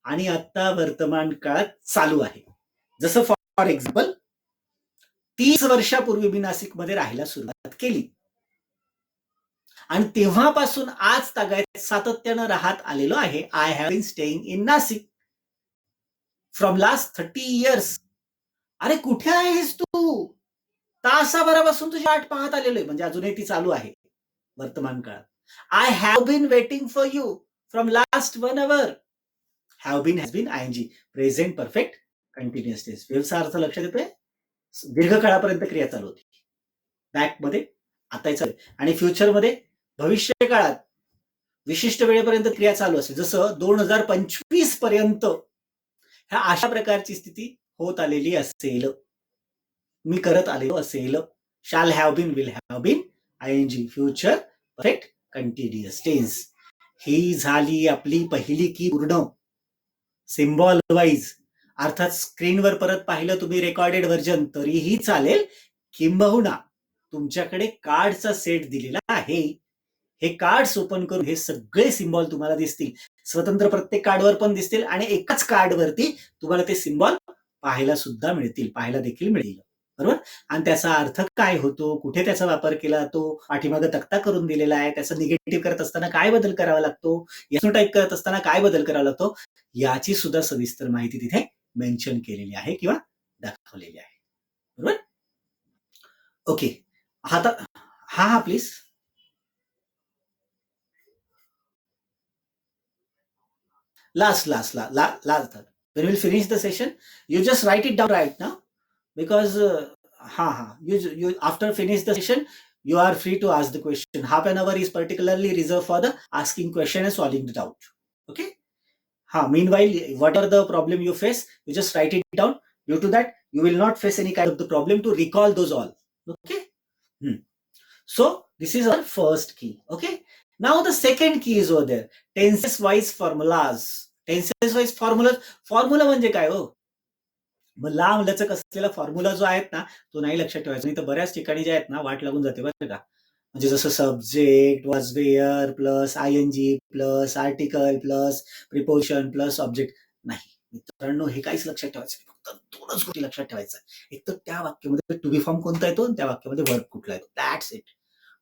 A: आणि आता वर्तमान काळात चालू आहे. जसं फॉर एक्झाम्पल 30 वर्षापूर्वी मी नाशिकमध्ये राहायला सुरुवात केली आणि तेव्हापासून आज तागायत सातत्यानं राहत आलेलो आहे. I have been staying in Nashik from last 30 years. अरे कुठे आहेस तू. तासाभरापासून तुझी वाट पाहत आलेलो आहे. म्हणजे अजूनही ती चालू आहे वर्तमान काळात. I have been waiting for you from last 1 hour. Have been, has been, ING. Present perfect continuous tense. वेव्हचा अर्थ लक्षात येतोय, दीर्घकाळापर्यंत क्रिया चालू होती. बॅकमध्ये आता आणि फ्युचरमध्ये भविष्य काळात विशिष्ट वेळेपर्यंत क्रिया चालू असेल. जसं 2025 पर्यंत ह्या अशा प्रकारची स्थिती होत आलेली असेल, मी करत आलेलो असेल. Shall have been, will have been, ING. Future perfect continuous tense. ही झाली आपली पहिली की पूर्ण सिम्बॉल वाईज. अर्थात स्क्रीनवर परत पाहिलं तुम्ही रेकॉर्डेड व्हर्जन तरीही चालेल, किंबहुना तुमच्याकडे कार्डचा सेट दिलेला आहे. हे कार्ड्स ओपन करून हे सगळे सिम्बॉल तुम्हाला दिसतील. स्वतंत्र प्रत्येक कार्डवर पण दिसतील आणि एकाच कार्डवरती तुम्हाला ते सिम्बॉल पाहायला सुद्धा मिळतील, पाहायला देखील मिळेल. बरोबर. आणि त्याचा अर्थ काय होतो, कुठे त्याचा वापर केला जातो, पाठीमागे तक्ता करून दिलेला आहे. त्याचा निगेटिव्ह करत असताना काय बदल करावा लागतो, येस टाईप करत असताना काय बदल करावा लागतो, याची सुद्धा सविस्तर माहिती तिथे मेन्शन केलेली आहे किंवा दाखवलेली आहे. बरोबर. ओके. आता हा please. Last. When we'll finish the session, you just write it down right now, because you after finish the session, you are free to ask the question. Half an hour is particularly reserved for the asking question and solving the doubt. Okay. Meanwhile, whatever the problem you face, you just write it down. Due to that, you will not face any kind of the problem to recall those all. Okay. So this is our first key. Okay. Now the second key is over there. Tenses wise formulas. Tenses wise formula म्हणजे काय हो? मग लांब लचक असलेला formula जो आहेत ना, तो नाही लक्षात ठेवायचा. नाही तर बऱ्याच ठिकाणी जे आहेत ना, वाट लागून जाते बरं का. म्हणजे जसं subject was were plus आयएनजी plus article plus preposition plus object. नाही मित्रांनो, हे काहीच लक्षात ठेवायचं. फक्त दोनच गोष्टी लक्षात ठेवायचं. एक तर त्या वाक्यामध्ये टू बी फॉर्म कोणता येतो, त्या वाक्यामध्ये वर्ब कुठला येतो. That's it.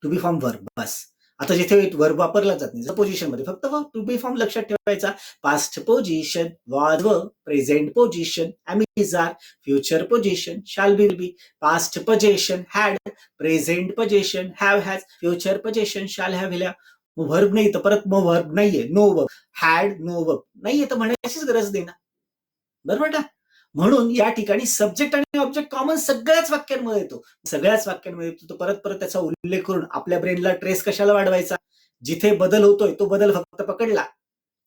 A: To be form verb, बस. आता जिथे वर्ब वापरला जात नाही, पोझिशन मध्ये फक्त टू बी फॉर्म लक्षात ठेवायचा. Past position was verb, present position am is are, future position shall be will be, past position had, present position have has, future position shall have will have. मग verb नाही तर परत मग verb नाहीये, no verb, had no verb नाहीये तर म्हणायचीच गरज नाही ना. बरोबर ना. म्हणून या ठिकाणी सब्जेक्ट आणि ऑब्जेक्ट कॉमन सगळ्याच वाक्यांमध्ये येतो. सगळ्याच वाक्यांमध्ये येतो. तो परत परत त्याचा उल्लेख करून आपल्या ब्रेनला ट्रेस कशाला वाढवायचा. जिथे बदल होतोय तो बदल फक्त पकडला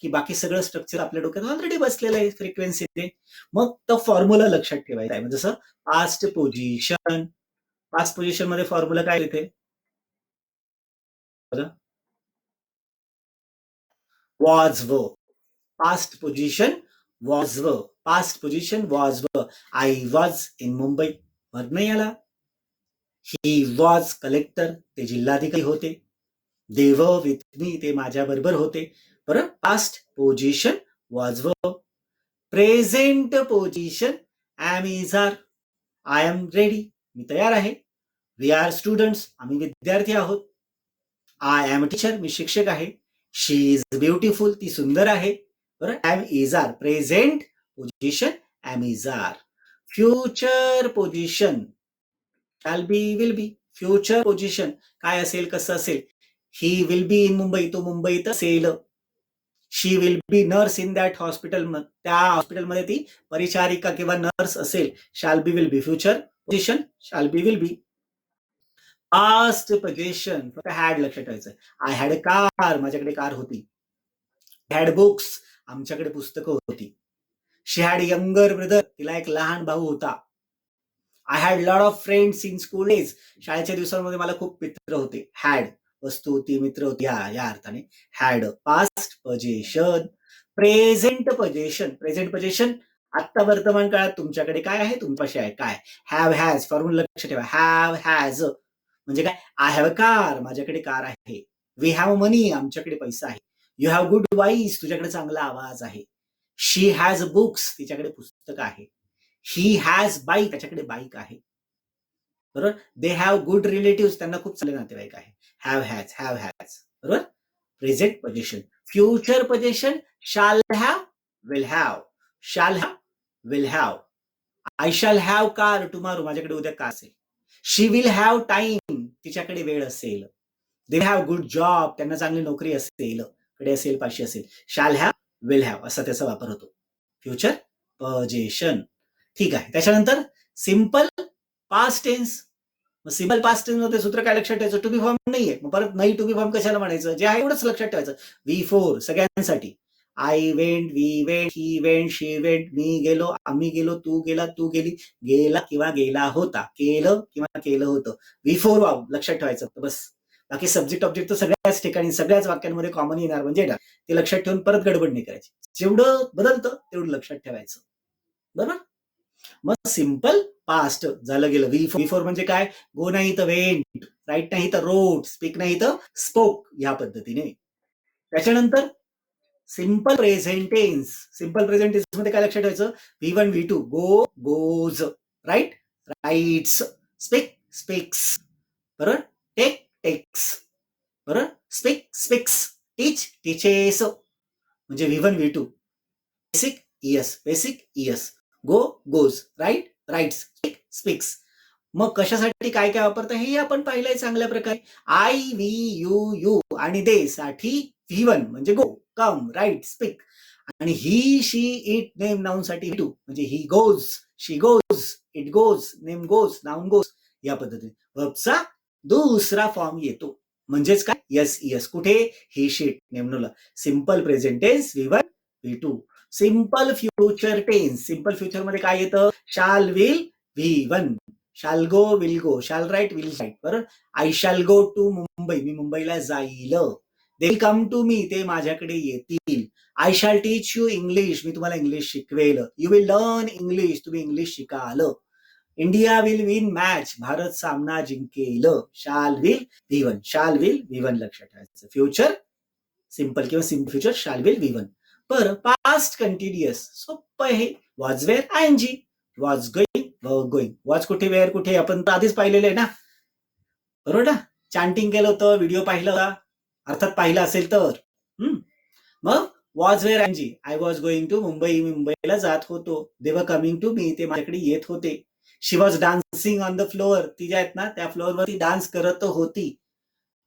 A: की बाकी सगळं स्ट्रक्चर आपल्या डोक्यात ऑलरेडी बसलेलं आहे फ्रिक्वेन्सीने. मग तो फॉर्म्युला लक्षात ठेवायचा आहे. जसं पास्ट पोझिशन. पास्ट पोझिशन मध्ये फॉर्म्युला काय येते, was verb. Past position was verb, past position was verb. I was in Mumbai, verb नाही आला. ही वॉज कलेक्टर, ते जिल्हाधिकारी होते. दे वर विथ मी, ते माझ्या बरोबर होते. बरं. Past position was verb. Present position am is are, I am ready, मी तयार आहे. वी आर स्टुडंट्स, आम्ही विद्यार्थी आहोत. आय एम टीचर, मी शिक्षक आहे. शी इज ब्युटिफुल, ती सुंदर आहे. बरं. Am is are, present position am is are. Future position shall be will be. Future position काय असेल, कसं असेल. He will be in Mumbai, तो मुंबईत असेल. She will be nurse in that hospital, त्या हॉस्पिटलमध्ये ती परिचारिका किंवा नर्स असेल. Shall be will be. Future position shall be will be. Past position फक्त हॅड लक्षात ठेवायचं. आय हॅड अ कार, माझ्याकडे कार होती. हॅड बुक्स, आमच्याकडे पुस्तकं होती. शी हॅड यंगर ब्रदर, तिला एक लहान भाऊ होता. I had lot of friends in school days, शाळेच्या दिवसांमध्ये मला खूप मित्र होते. हॅड वस्तू होती, मित्र होती, या अर्थाने had. Past position. Present position. Present position आता वर्तमान काळात तुमच्याकडे काय आहे, तुमच्यापाशी आहे काय. हॅव हॅज, फॉर्म्युला लक्ष ठेवा. हॅव हॅज म्हणजे काय. आय हॅव अ कार, माझ्याकडे कार आहे. वी हॅव मनी, आमच्याकडे पैसा आहे. यू हॅव गुड वॉइस, तुझ्याकडे चांगला आवाज आहे. शी हॅज बुक्स, तिच्याकडे पुस्तक आहे. ही हॅज बाईक, त्याच्याकडे बाईक आहे. बरोबर. दे हॅव गुड रिलेटिव्ह, त्यांना खूप चांगले नातेवाईक आहे. Have has, have has. बरोबर. Present position. Future position shall have will have, shall have will have. I shall have car tomorrow, माझ्याकडे उद्या कार असेल. शी विल हॅव टाइम, तिच्याकडे वेळ असेल. दे हॅव गुड जॉब, त्यांना चांगली नोकरी असेल, कडे असेल, पाशी असेल. शॅल हॅव विल हॅव असा त्याचा वापर होतो. Future position. ठीक आहे. त्याच्यानंतर simple past tense. Simple past tense मध्ये सूत्र काय लक्षात ठेवायचं? टू बी फॉर्म नाहीये, मग परत नाही टू बी फॉर्म कशाला म्हणायचं? जे आहे एवढंच लक्षात ठेवायचं. V4 सगळ्यांसाठी. I went, we went, he went, she went, मी गेलो, आम्ही गेलो, तू गेला, तू गेली, गेला किंवा गेला होता, केलं किंवा केलं होतं. V4 वाव लक्षात ठेवायचं बस. बाकी सब्जेक्ट ऑब्जेक्ट तर सगळ्याच ठिकाणी सगळ्याच वाक्यांमध्ये कॉमन येणार म्हणजे येणार. ते लक्षात ठेवून परत गडबड नाही करायची. जेवढं बदलतं तेवढं लक्षात ठेवायचं. बरोबर. मग सिंपल पास्ट झालं गेलं. V4 म्हणजे काय? गो नाही तर वेंट, राईट नाही तर रोट, स्पीक नाही तर स्पोक, या पद्धतीने. त्याच्यानंतर simple present tense. Simple present tense मध्ये काय लक्षात ठेवायचं? V1 V2 go goes, write writes, speak speaks, बरोबर, टेक टेक्स, बरोबर, स्पीक स्पीक्स, टीच टीचेस, म्हणजे V1 V2. बेसिक इयस, बेसिक इयस, go goes, write writes, speak speaks. मग कशासाठी काय काय वापरतं हे आपण पाहिलंय चांगल्या प्रकारे. आय वी यू यू आणि दे साठी V1 म्हणजे गो, कम, राईट, स्पीक. आणि he she it name noun साठी V2 म्हणजे he goes, she goes, it goes, name goes, noun goes, या पद्धतीने वर्बचा दुसरा फॉर्म येतो. म्हणजेच काय? Yes yes. कुठे? ही शीट नेमनोला. Simple present tense V1 V2. Simple future tense. Simple future मध्ये काय येतं? शाल विल V1, शाल go will go, shall write will right, बरोबर. आय शाल गो टू मुंबई, मी मुंबईला जाईल. They will come to me, ते माझ्याकडे येतील. आय शाल टीच यू इंग्लिश, मी तुम्हाला इंग्लिश शिकवेल. यू विल लर्न इंग्लिश, तुम्ही इंग्लिश शिकाल. India will win match, Bharat सामना जिंकेल. Shall will V1, shall will V1 लक्षात ठेवायचं. फ्युचर सिंपल किंवा simple future shall will V1. बरं, पास्ट कंटिन्युअस सोपं आहे. Was were ING, was going, was कुठे, वेअर कुठे, आपण आधीच पाहिलेलं आहे ना, बरोबर ना. चॅन्टिंग केलं होतं, व्हिडिओ पाहिला होता, अर्थात पाहिला असेल तर. मग was were ING, I was going to Mumbai, मी मुंबईला जात होतो. दे वर कमिंग टू मी, ते माझ्याकडे येत होते. She was dancing on the floor, ती ज्या आहेत ना त्या फ्लोअरवर ती डान्स करत होती.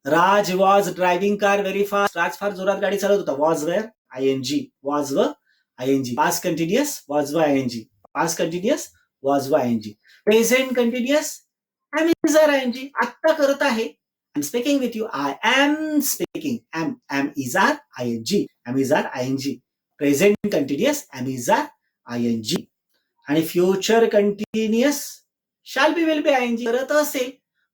A: Raj was driving car very fast, Raj फार जोरात गाडी चालवत होता. Was were ING, was V ING. Past continuous was V ING, past continuous was V ING. Present continuous am is are ING, आत्ता करत आहे. I'm speaking with you, I am speaking, am is our ING, am is our ING. Present continuous am is our ING. आणि future continuous शाल be will be ING करत असेल.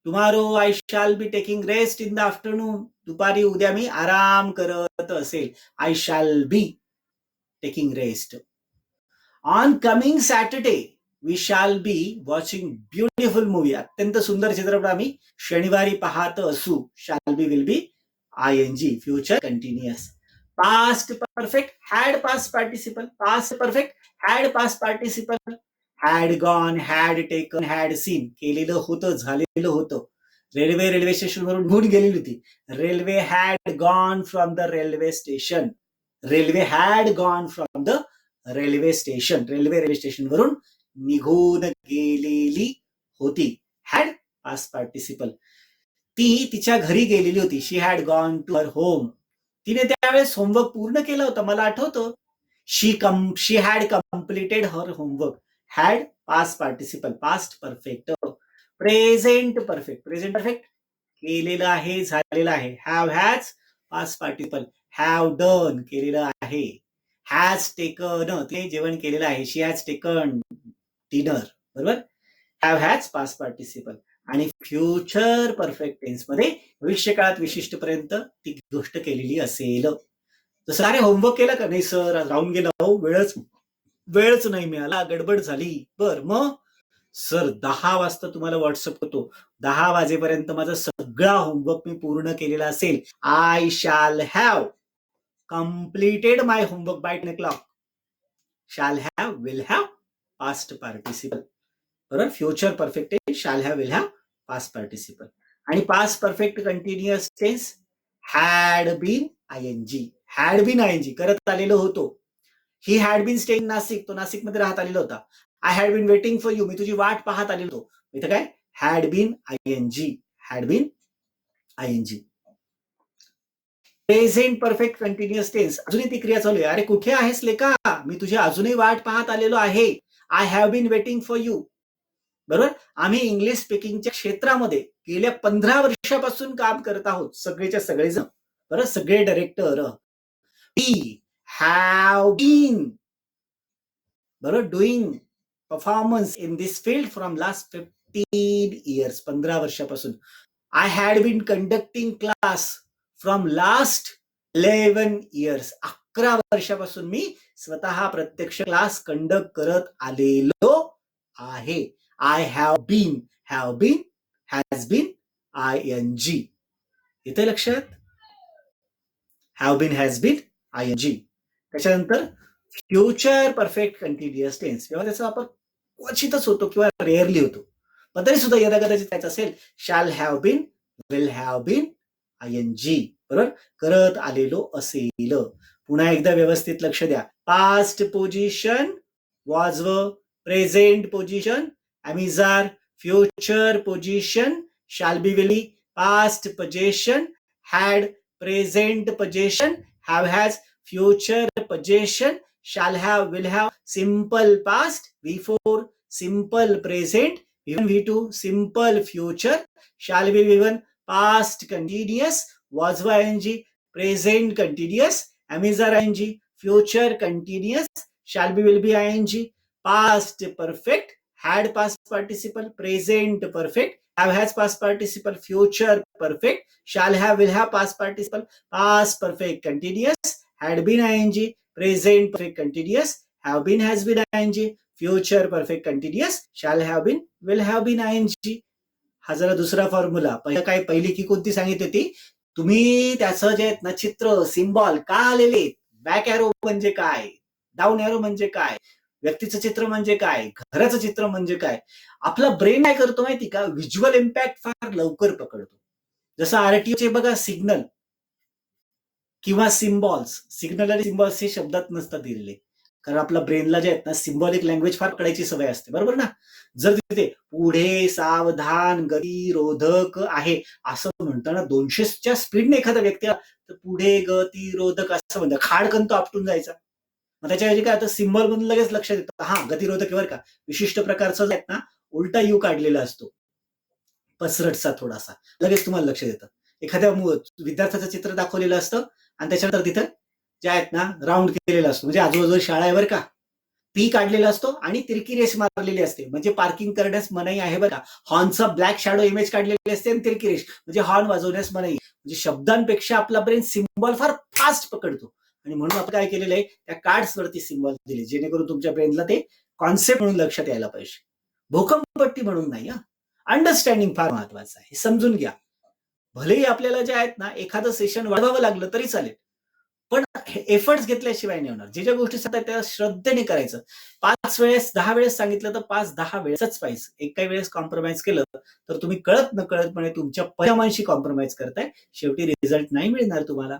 A: Tomorrow I shall be taking rest in the afternoon, दुपारी उद्या मी आराम करत असेल. I shall be taking rest. On coming Saturday we shall be watching beautiful movie, अत्यंत सुंदर चित्रपट आम्ही शनिवारी पाहत असू. Shall be will be ING, future continuous. Past perfect had past participle, past perfect had past participle. Had gone, had taken, had seen, केलेलं होतं, झालेलं होतं. रेल्वे स्टेशनवरून निघून गेलेली होती. Railway had gone from the railway station, railway had gone from the railway station, railway स्टेशनवरून निघून गेलेली होती. Had past participle. ती तिच्या घरी गेलेली होती. She had gone to her home, तिने त्यावेळेस होमवर्क पूर्ण केलं होतं, मला आठवतं. She had completed her homework. Had past participle, past perfect. Present perfect, present perfect केलेलं आहे, झालेलं आहे. Have has past participle, have done केलेलं आहे. हॅज टेकन, ते जेवण केलेलं आहे. शी हॅज टेकन डिनर, बरोबर. Have has past participle. आणि फ्युचर परफेक्ट टेन्स मध्ये भविष्य काळात विशिष्ट पर्यंत ती गोष्ट केलेली असेल. जसं अरे होमवर्क केलं का? नाही सर, आज राहून गेला हो, वेळच नाही मिळाला, गडबड झाली. बर, मग सर 10 वाजता तुम्हाला व्हॉट्सअप करतो, 10 वाजेपर्यंत माझा सगळा होमवर्क मी पूर्ण केलेला असेल. I shall have completed my homework by 10 o'clock. Shall have, will have, past participle, बरोबर. Future perfect tense shall have, will have, past participle. आणि past perfect continuous tense had been ING, had been ING करत आलेलो होतो. He had been staying Nashik, तो नाशिकमध्ये राहत आलेला होता. I had been waiting for you, मी तुझी वाट पाहत आलेलो होतो. इथं काय? Had been ING, had been ING. Present perfect continuous tense, अजूनही ती क्रिया चालू आहे. अरे कुठे आहेस लेका, मी तुझी अजूनही वाट पाहत आलेलो आहे. I have been waiting for you. बरोबर. आम्ही इंग्लिश स्पीकिंगच्या क्षेत्रामध्ये गेल्या 15 वर्षापासून काम करत आहोत, सगळेच्या सगळेजण. बरं, सगळे डायरेक्टर. वी हॅव बीन बरोबर doing performance in this field from last 15 years, 15 वर्षापासून. I had been conducting class from last 11 years, 11 वर्षापासून मी स्वतः प्रत्यक्ष क्लास कंडक्ट करत आलेलो आहे. I have been has been ING. इथे लक्षात, have been has been ING. त्याच्यानंतर फ्युचर परफेक्ट कंटिन्युअस टेन्स, तेव्हा त्याचा वापर क्वचितच होतो किंवा रेअरली होतो, पण तरी सुद्धा यदा कदाचित त्याचं असेल shall have been, will have been ING. बरोबर, करत आलेलो असेल. पुन्हा एकदा व्यवस्थित लक्ष द्या. Past position was V present position am is are, future position shall be, will be, past position had, present position have has, future possession shall have, will have, simple past V4, simple present V1 V2, simple future shall be V1, past continuous was ing, present continuous amizar ing, future continuous shall be, will be ing, past perfect had past participle, present perfect have has past participle, future perfect shall have, will have past participle, past perfect continuous had been ing, present perfect continuous have been, has been ing, future perfect continuous shall have been, will have been ing. हा जरा दुसरा formula. पहिली की कोणती सांगितली होती, तुम्ही त्याचं जे आहेत ना चित्र, सिम्बॉल का आलेले, बॅक एरो म्हणजे काय, डाऊन एरो म्हणजे काय, व्यक्तीचं चित्र म्हणजे काय, घराचं चित्र म्हणजे काय. आपला ब्रेन काय करतो माहिती का, व्हिज्युअल इम्पॅक्ट फार लवकर पकडतो. जसं आरटीओचे बघा सिग्नल किंवा सिम्बॉल्स, सिग्नल आणि सिम्बॉल्स हे शब्दात नसतात दिलेले, कारण आपल्या ब्रेनला जे आहेत ना सिम्बॉलिक लँग्वेज फार कळायची सवय असते. बरोबर ना. जर तिथे पुढे सावधान गतिरोधक आहे असं म्हणताना 200च्या स्पीडने एखादा व्यक्ती तर पुढे गतिरोधक असं म्हणतं, खाडकन तो आपटून जायचा. मग त्याच्याऐवजी काय होतं, सिम्बॉल म्हणून लगेच लक्षात येतं, हा गतिरोधक बरं का, विशिष्ट प्रकारचा आहेत ना उलटा यू काढलेला असतो, पसरटचा थोडासा, लगेच तुम्हाला लक्षात येतं. एखाद्या विद्यार्थ्याचं चित्र दाखवलेलं असतं आणि त्याच्यानंतर तिथं जे आहेत ना राऊंड केलेला असतो, म्हणजे आजूबाजूला शाळा आहे बरं का, पी काढलेला असतो आणि तिरकी रेष मारलेली असते, म्हणजे पार्किंग करण्यास मनाई आहे बरं का. हॉर्नचा ब्लॅक शॅडो इमेज काढलेली असते आणि तिरकी रेष म्हणजे हॉर्न वाजवण्यास मनाई. म्हणजे शब्दांपेक्षा आपला ब्रेन सिम्बॉल फार फास्ट पकडतो आणि म्हणून आपण काय केलेलं आहे, त्या कार्ड्स वरती सिम्बॉल दिले, जेणेकरून तुमच्या ब्रेनला ते कॉन्सेप्ट म्हणून लक्षात यायला पाहिजे, भूकंपपट्टी म्हणून नाही. अंडरस्टँडिंग फार महत्वाचं आहे, समजून घ्या. भलेही आपल्याला जे आहेत ना एखादं सेशन वाढवावं लागलं तरी चालेल, पण एफर्ट्स घेतल्याशिवाय नाही होणार. ज्या गोष्टी सांगतात त्या श्रद्धेने करायचं. 5 वेळेस 10 वेळेस सांगितलं तर 5-10 वेळेसच पाहिजे. एका वेळेस कॉम्प्रोमाइज केलं तर तुम्ही कळत नकळतपणे तुमच्या परिणामांशी कॉम्प्रोमाइज करताय, शेवटी रिझल्ट नाही मिळणार तुम्हाला.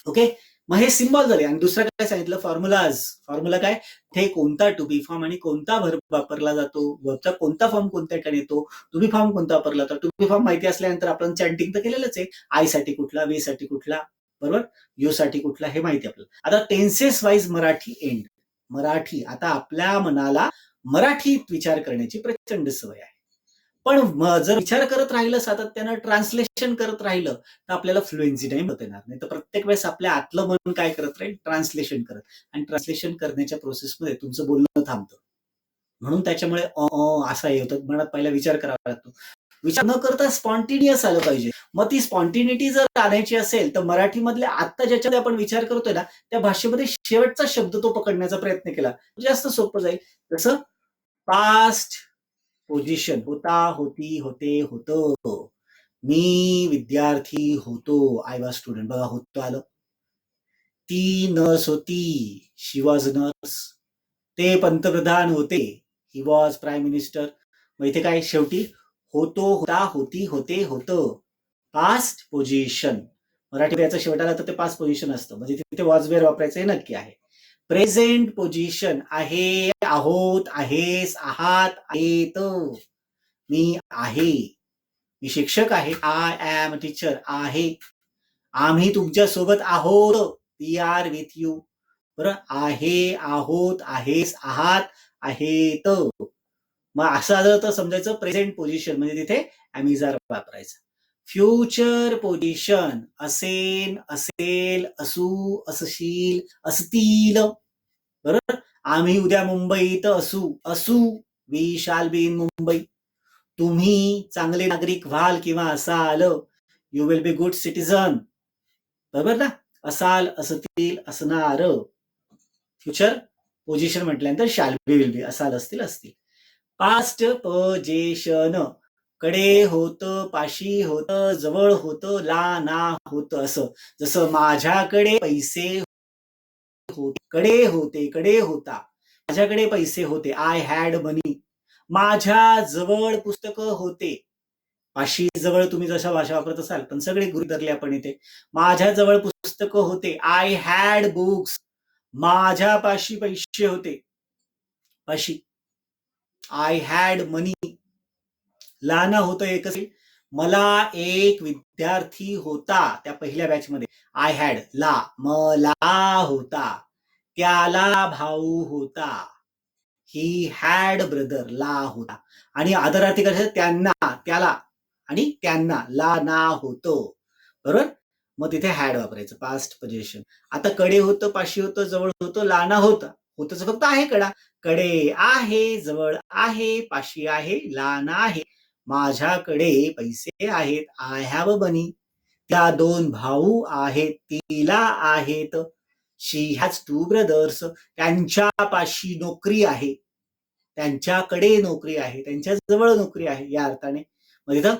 A: ओके, मग हे सिम्बॉल झाले. आणि दुसरं काय सांगितलं, फॉर्म्युलाज. फॉर्म्युला काय, हे कोणता टू बी फॉर्म आणि कोणता व्हर्ब वापरला जातो, व्हर्बचा कोणता फॉर्म कोणत्या ठिकाणी येतो, टू बी फॉर्म कोणता वापरला जातो. टू बी फॉर्म माहिती असल्यानंतर आपण चॅन्टिंग तर केलेलंच आहे, आय साठी कुठला, वे साठी कुठला, बरोबर, यू साठी कुठला, हे माहिती आपल्याला. आता tenses wise Marathi end. Marathi, आता आपल्या मनाला मराठीत विचार करण्याची प्रचंड सवय आहे, पण जर विचार करत राहिलं, सातत्यानं ट्रान्सलेशन करत राहिलं तर आपल्याला फ्लुएन्सी नाही होत येणार. नाही तर प्रत्येक वेळेस आपल्या आतलं मन काय करत राहील, ट्रान्सलेशन करत, आणि ट्रान्सलेशन करण्याच्या प्रोसेसमध्ये तुमचं बोलणं थांबतं. म्हणून त्याच्यामुळे असं हे होतं, मनात पहिला विचार करावा लागतो. विचार न करता स्पॉन्टिनियस आलं पाहिजे. मग ती स्पॉन्टिनिटी जर आणायची असेल तर मराठीमधल्या आता ज्याच्यामध्ये आपण विचार करतोय ना त्या भाषेमध्ये शेवटचा शब्द तो पकडण्याचा प्रयत्न केला, जास्त सोपं जाईल. जसं पास्ट पोझिशन, होता, होती, होते, होतं. मी विद्यार्थी होतो, आय वॉज स्टुडंट, बघा होतो आलं. ती नर्स होती, शी वॉज नर्स. ते पंतप्रधान होते, ही वॉज प्राईम मिनिस्टर. मग इथे काय शेवटी होतो, होता, होती, होते, होतं, पास्ट पोझिशन. मराठी याचं शेवटाला तर ते पास्ट पोझिशन असतं, म्हणजे तिथे वॉज वेअर वापरायचं हे नक्की आहे. प्रेझेंट पोझिशन आहे, आहोत, आहेस, आहात, आहेत. मी आहे, मी शिक्षक आहे, आय एम टीचर आहे. आम्ही तुमच्या सोबत आहोत, वी आर विथ यू. बरं, आहे, आहोत, आहेस, आहात, आहेत. मग असं आलं तर समजायचं प्रेझेंट पोझिशन, म्हणजे तिथे ॲमिजार वापरायचा. फ्युचर पोझिशन असेन, असेल, असू, असशील, असतील. बरोबर, आम्ही उद्या मुंबईत असू, असू, we shall B in Mumbai. तुम्ही चांगले नागरिक व्हाल किंवा असाल, you will be good citizen. बरोबर ना, असाल, असतील, असणार. फ्युचर पोझिशन म्हटल्यानंतर शाल बी विल बी, असाल, असतील, असतील. पास्ट पोझिशन कडे होत, पाशी होत, जवळ होत, ला ना होत. असं जसं माझ्याकडे पैसे होते, कडे होते, कडे होता, माझ्याकडे पैसे होते, आय हॅड मनी. माझ्या जवळ पुस्तक होते, पाशी जवळ तुम्ही जशा भाषा वापरत असाल, पण सगळे गृहीत धरले आपण इथे. माझ्या जवळ पुस्तक होते, आय हॅड बुक्स. माझ्या पाशी पैसे होते, पाशी, आय हॅड मनी. लाना होतं एकच, मला एक विद्यार्थी होता त्या पहिल्या बॅच मध्ये, आय हॅड, ला, मला होता, त्याला भाऊ होता, ही हॅड ब्रदर, ला होता. आणि आदरार्थी कसं, त्यांना, त्याला आणि त्यांना, ला ना होतो. बरोबर, मग तिथे हॅड वापरायचं, पास्ट पोझिशन. आता कडे होतं, पाशी होतं, जवळ होतं, लाना होता. होतच फक्त आहे कडा, कडे आहे, जवळ आहे, पाशी आहे, लाना आहे. माझ्याकडे पैसे आहेत, आय हॅव मनी. त्या दोन भाऊ आहेत, तिला आहेत, शी हॅज टू ब्रदर्स. त्यांच्यापाशी नोकरी आहे, त्यांच्याकडे नोकरी आहे, त्यांच्या जवळ नोकरी आहे, या अर्थाने. मग इथं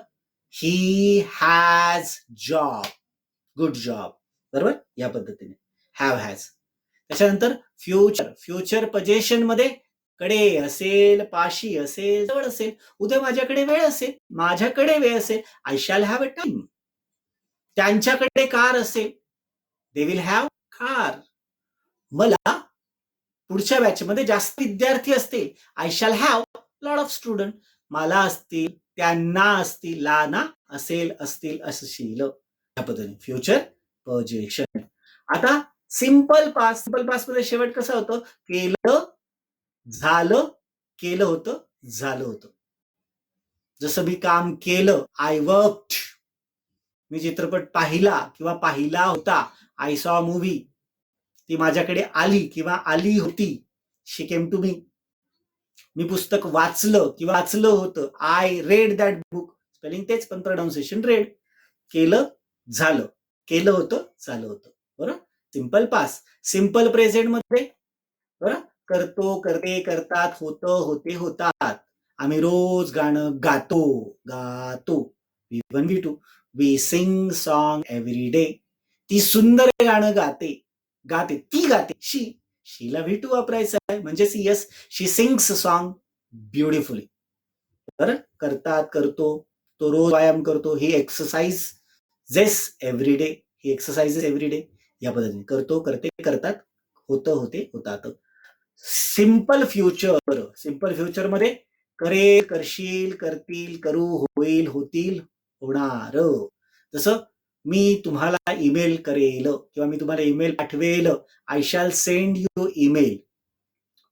A: he has job, good job. बरोबर, या पद्धतीने हॅव हॅज. त्याच्यानंतर फ्युचर, फ्युचर पोझिशन मध्ये कडे असेल, पाशी असेल, जवळ असेल. उद्या माझ्याकडे वेळ असेल, माझ्याकडे वेळ असेल, I shall have a time. त्यांच्याकडे कार असेल, दे विल हॅव कार. मला पुढच्या बॅच मध्ये जास्त विद्यार्थी असतील, I shall have lot of student. मला असतील, त्यांना असतील, लाना असेल, असतील, असशील. या पद्धतीने फ्युचर पोझिशन. आता सिंपल पास्ट, सिंपल पास्ट मध्ये शेवट कसं होतं, केलं, झालं, केलं होतं, झालं होतं. जसं मी काम केलं, आय वर्कड. मी चित्रपट पाहिला किंवा पाहिला होता, आय सॉ मूवी. ती माझ्याकडे आली किंवा आली होती, शी केम टू मी. मी पुस्तक वाचलं किंवा वाचलं होतं, I read that book. Spelling तेच, पण प्रोनाउन्सिएशन रेड. केलं, झालं, केलं होतं, झालं होतं. बरोबर, सिंपल पास्ट. सिंपल प्रेझेंट मध्ये बरं, करतो, करते, करतात, होतं, होते, होतात. आम्ही रोज गाणं गातो, गातो. V1 V2, we sing song every day. ती सुंदर गाणं गाते, गाते, ती गाते, शीला V2 वापरायचं आहे, म्हणजे यस, शी सिंग्स सॉन्ग ब्युटिफुली. बरं, करतात, करतो, तो रोज व्यायाम करतो, ही एक्सरसाइज जेस एव्हरी डे, ही एक्सरसाइजेस एव्हरी डे. या पद्धतीने करतो, करते, करतात, होतं, होते, होतात. सिंपल फ्युचर, सिंपल फ्युचर मध्ये करेल, करशील, करतील, करू, होईल, होतील, होणार. जसं मी तुम्हाला ईमेल करेल किंवा मी तुम्हाला ईमेल पाठवेल, I shall send you email.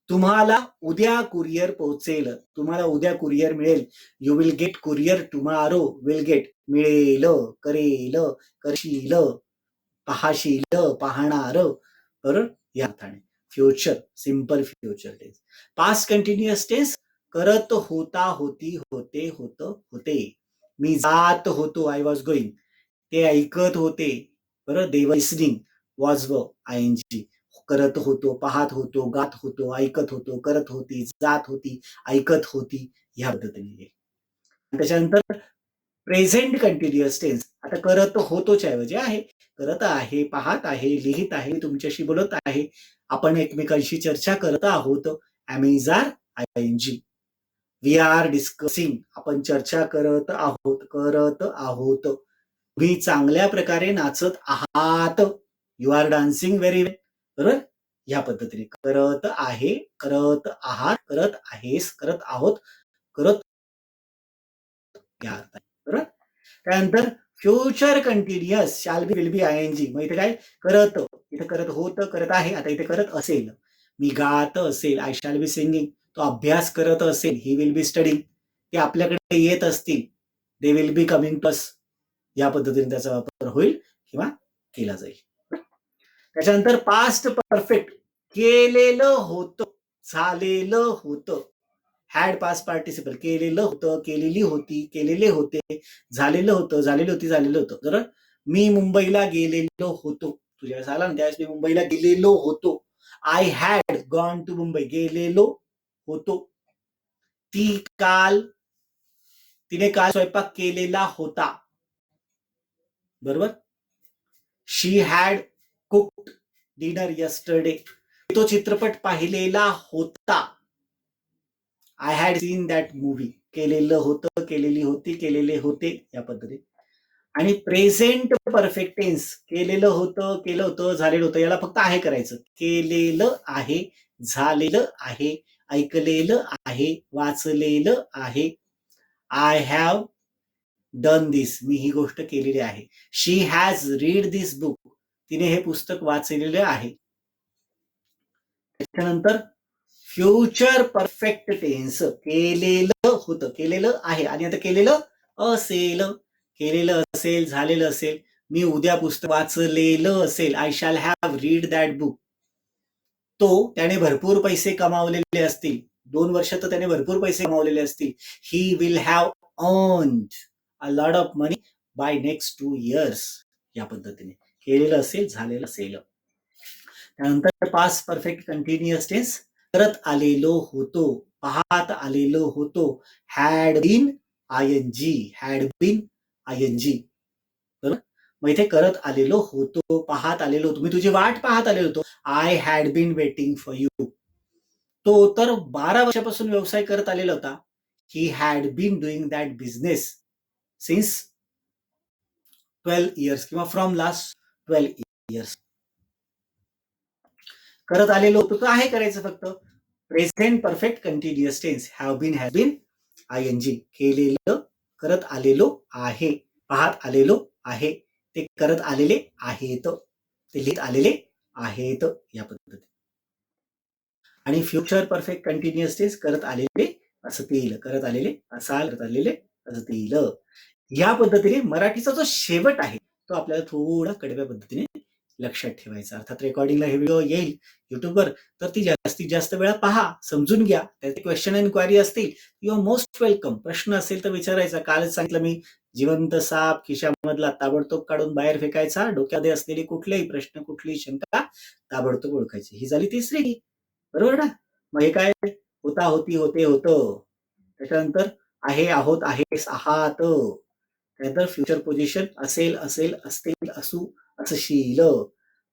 A: तुम्हाला उद्या कुरिअर पोहोचेल, तुम्हाला उद्या कुरिअर मिळेल, you will get courier tomorrow. Will get, मिळेल, करेल, करशील, पाहशील, पाहणार. बरोबर, या अर्थाने future, simple future tense. Past continuous tense, करत होता, होती, होते, होत, होते. मी जात होतो, आय वॉज गोईंग. ते ऐकत होते, बरं, दे वर लिसनिंग, वॉज व आयएनजी. करत होतो, पाहत होतो, गात होतो, ऐकत होतो, करत होती, जात होती, ऐकत होती, ह्या पद्धतीने. त्याच्यानंतर प्रेझेंट कंटिन्युअस टेन्स. आता करत होतोच्या ऐवजी आहे, करत आहे, पाहत आहे, लिहित आहे, तुमच्याशी बोलत आहे, आपण एकमेकांशी चर्चा करत आहोत, ॲमिजार आयएनजी. वी आर डिस्कसिंग, आपण चर्चा करत आहोत, करत आहोत. तुम्ही चांगल्या प्रकारे नाचत आहात, यू आर डान्सिंग व्हेरी वेल. बरोबर, ह्या पद्धतीने करत आहे, करत आहात, करत आहेस, करत आहोत, करत, या अर्थाने. बरोबर, त्यानंतर फ्युचर कंटिन्युअस शाल बी विल बी ING. मग इथे काय करत, इथे करत होतं करत आहे, आता इथे करत असेल. मी गात असेल, आय शॅल बी सिंगिंग. तो अभ्यास करत असेल, ही विल बी स्टडिंग. ते आपल्याकडे येत असतील, they will be coming to us. या पद्धतीने त्याचा वापर होईल किंवा केला जाईल. त्याच्यानंतर पास्ट परफेक्ट केलेलं होतं, झालेलं होतं. हॅड पास्ट पार्टिसिपल केलेलं होतं, केलेली होती, केलेले होते, झालेलं होतं, झालेली होती, झालेलं होतं. बरोबर. मी मुंबईला गेलेलो होतो. तुझ्या वेळेस आला ना त्यावेळेस मी मुंबईला गेलेलो होतो. I had gone to Mumbai. गेलेलो होतो. तिने काल स्वयंपाक केलेला होता. बरोबर. She had cooked dinner yesterday. तो चित्रपट पाहिलेला होता. I had seen that movie. केलेलं होतं, केलेली होती, केलेले होते, या पद्धतीने. आणि प्रेझेंट परफेक्ट टेन्स केलेलं होतं, केलं होतं, झालेलं होतं, याला फक्त आहे करायचं. केलेलं आहे, झालेलं आहे, ऐकलेलं आहे, वाचलेलं आहे. आय हॅव डन दिस. मी ही गोष्ट केलेली आहे. She has read this book. तिने हे पुस्तक वाचलेलं आहे. त्याच्यानंतर फ्युचर परफेक्ट टेन्स केलेलं होतं, केलेलं आहे, आणि आता केलेलं असेल. केलेलं असेल, झालेलं असेल. मी उद्या पुस्तक वाचलेलं असेल. I shall have read that book. त्याने भरपूर पैसे कमावलेले असतील. 2 वर्ष तर त्याने भरपूर पैसे कमावलेले असतील. He will have earned a lot of money by next 2 years. या पद्धतीने केलेलं असेल, झालेलं असेल. त्यानंतर पास्ट परफेक्ट कंटिन्युअस टेन्स करत आलेलो होतो, पाहत आलेलो होतो. Had been ING. Had been ING. बरोबर. मग इथे करत आलेलो होतो, पाहत आलेलो होतो, मी तुझी वाट पाहत आलेलो होतो. I had been waiting for you. तो तर 12 वर्षापासून व्यवसाय करत आलेला होता. He had been doing that business since 12 years किंवा फ्रॉम लास्ट 12 years. करत आलेलो होतो तर आहे करायचं फक्त. Present perfect continuous tense have been, has been, ING. केलेलं, करत आलेलो आहे, पाहत आलेलो आहे, ते करत आलेले आहेत, ते लिहित आलेले आहेत, या पद्धतीने. आणि फ्युचर परफेक्ट कंटिन्युअस टेन्स करत आलेले असतील, करत आलेले असाल, करत आलेले असतील. या पद्धतीने मराठीचा जो शेवट आहे तो आपल्याला थोडा कडव्या पद्धतीने लक्षात ठेवायचा. अर्थात रेकॉर्डिंगला हे व्हिडिओ येईल युट्यूबवर, तर ती जास्तीत जास्त वेळा पहा, समजून घ्या. त्याचे क्वेश्चन अँड क्वायरी असतील, यू आर मोस्ट वेलकम. प्रश्न असेल तर विचारायचा. कालच सांगितलं मी, जिवंत साप खिशामधला ताबडतोब काढून बाहेर फेकायचा. डोक्यामध्ये असलेली कुठलेही प्रश्न, कुठलीही शंका ताबडतोब ओळखायची. ही झाली तिसरी की. बरोबर ना. मग हे काय होता, होती, होते, होतं. त्याच्यानंतर आहे, आहोत, आहेस, आहात. त्यानंतर फ्युचर पोझिशन असेल, असेल, असतील, असू, असशील.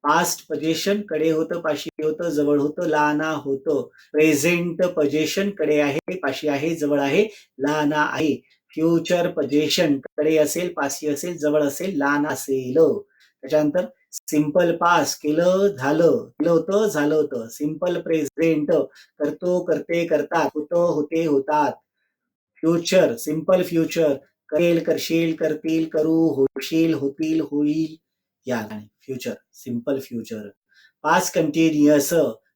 A: पास्ट पोझिशन कडे होतं, पाशी होतं, जवळ होतं, लाना होतं. प्रेझेंट पोझिशन कडे आहे, पाशी आहे, जवळ आहे, लाना आहे. फ्युचर पोझिशन कडे असेल, पाशी असेल, जवळ असेल, लाना असेल. त्याच्यानंतर सिंपल पास्ट केलं, झालं, केलं होतं, झालं होतं. सिंपल प्रेझेंट करतो, करते, करतात, होतं, होते, होतात. फ्युचर सिंपल फ्युचर करेल, करशील, करतील, करू, होशील, होतील, होईल, या future simple future. Past continuous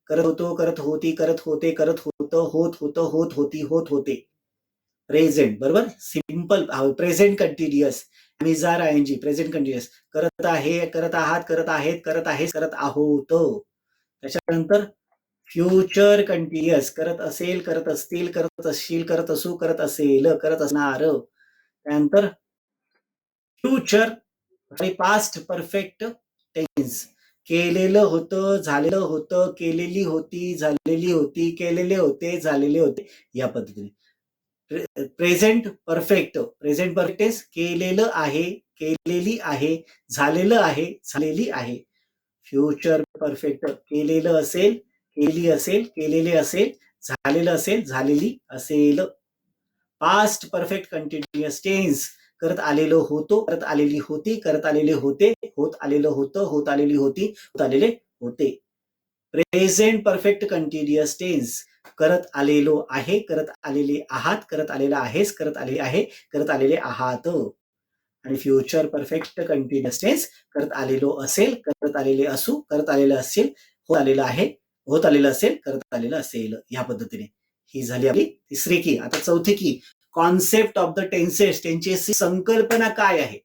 A: करत होतो, करत होती, करत होते, करत होतं, होत होतं, होत होती, होत होते. प्रेझेंट. बरोबर. Simple present continuous am is are ING. Present continuous करत आहे, करत आहात, करत आहेत, करत आहेस, करत आहोत. त्याच्यानंतर फ्युचर कंटिन्युअस करत असेल, करत असतील, करत असशील, करत असू, करत असेल, करत असणार. त्यानंतर फ्युचर पास्ट परफेक्ट टेन्स केलेलं होतं, झालेलं होतं, केलेली होती, झालेली होती, केलेले होते, झालेले होते, या पद्धतीने. प्रेझेंट परफेक्ट टेन्स केलेलं आहे, केलेली आहे, झालेलं आहे, झालेली आहे. फ्युचर परफेक्ट केलेलं असेल, केली असेल, केलेले असेल, झालेलं असेल, झालेली असेल. पास्ट परफेक्ट कंटिन्युअस टेन्स करत आलेलो होतो, करत आलेली होती, करत आलेले होते, होत आलेलं होतं, होत आलेली होती, होत आलेले होते. प्रेझेंट परफेक्ट कंटिन्युअस टेन्स करत आलेलो आहे, करत आलेले आहात, करत आलेला आहेस, करत आलेले आहे, करत आलेले आहात. आणि फ्युचर परफेक्ट कंटिन्युअस टेन्स करत आलेलो असेल, करत आलेले असू, करत आलेलं असेल, होत आलेलं आहे, होत आलेलं असेल, करत आलेलं असेल, या पद्धतीने. ही झाली आपली तिसरी की. आता चौथी की, कॉन्सेप्ट ऑफ द टेन्सेस. टेन्सेसची संकल्पना काय आहे,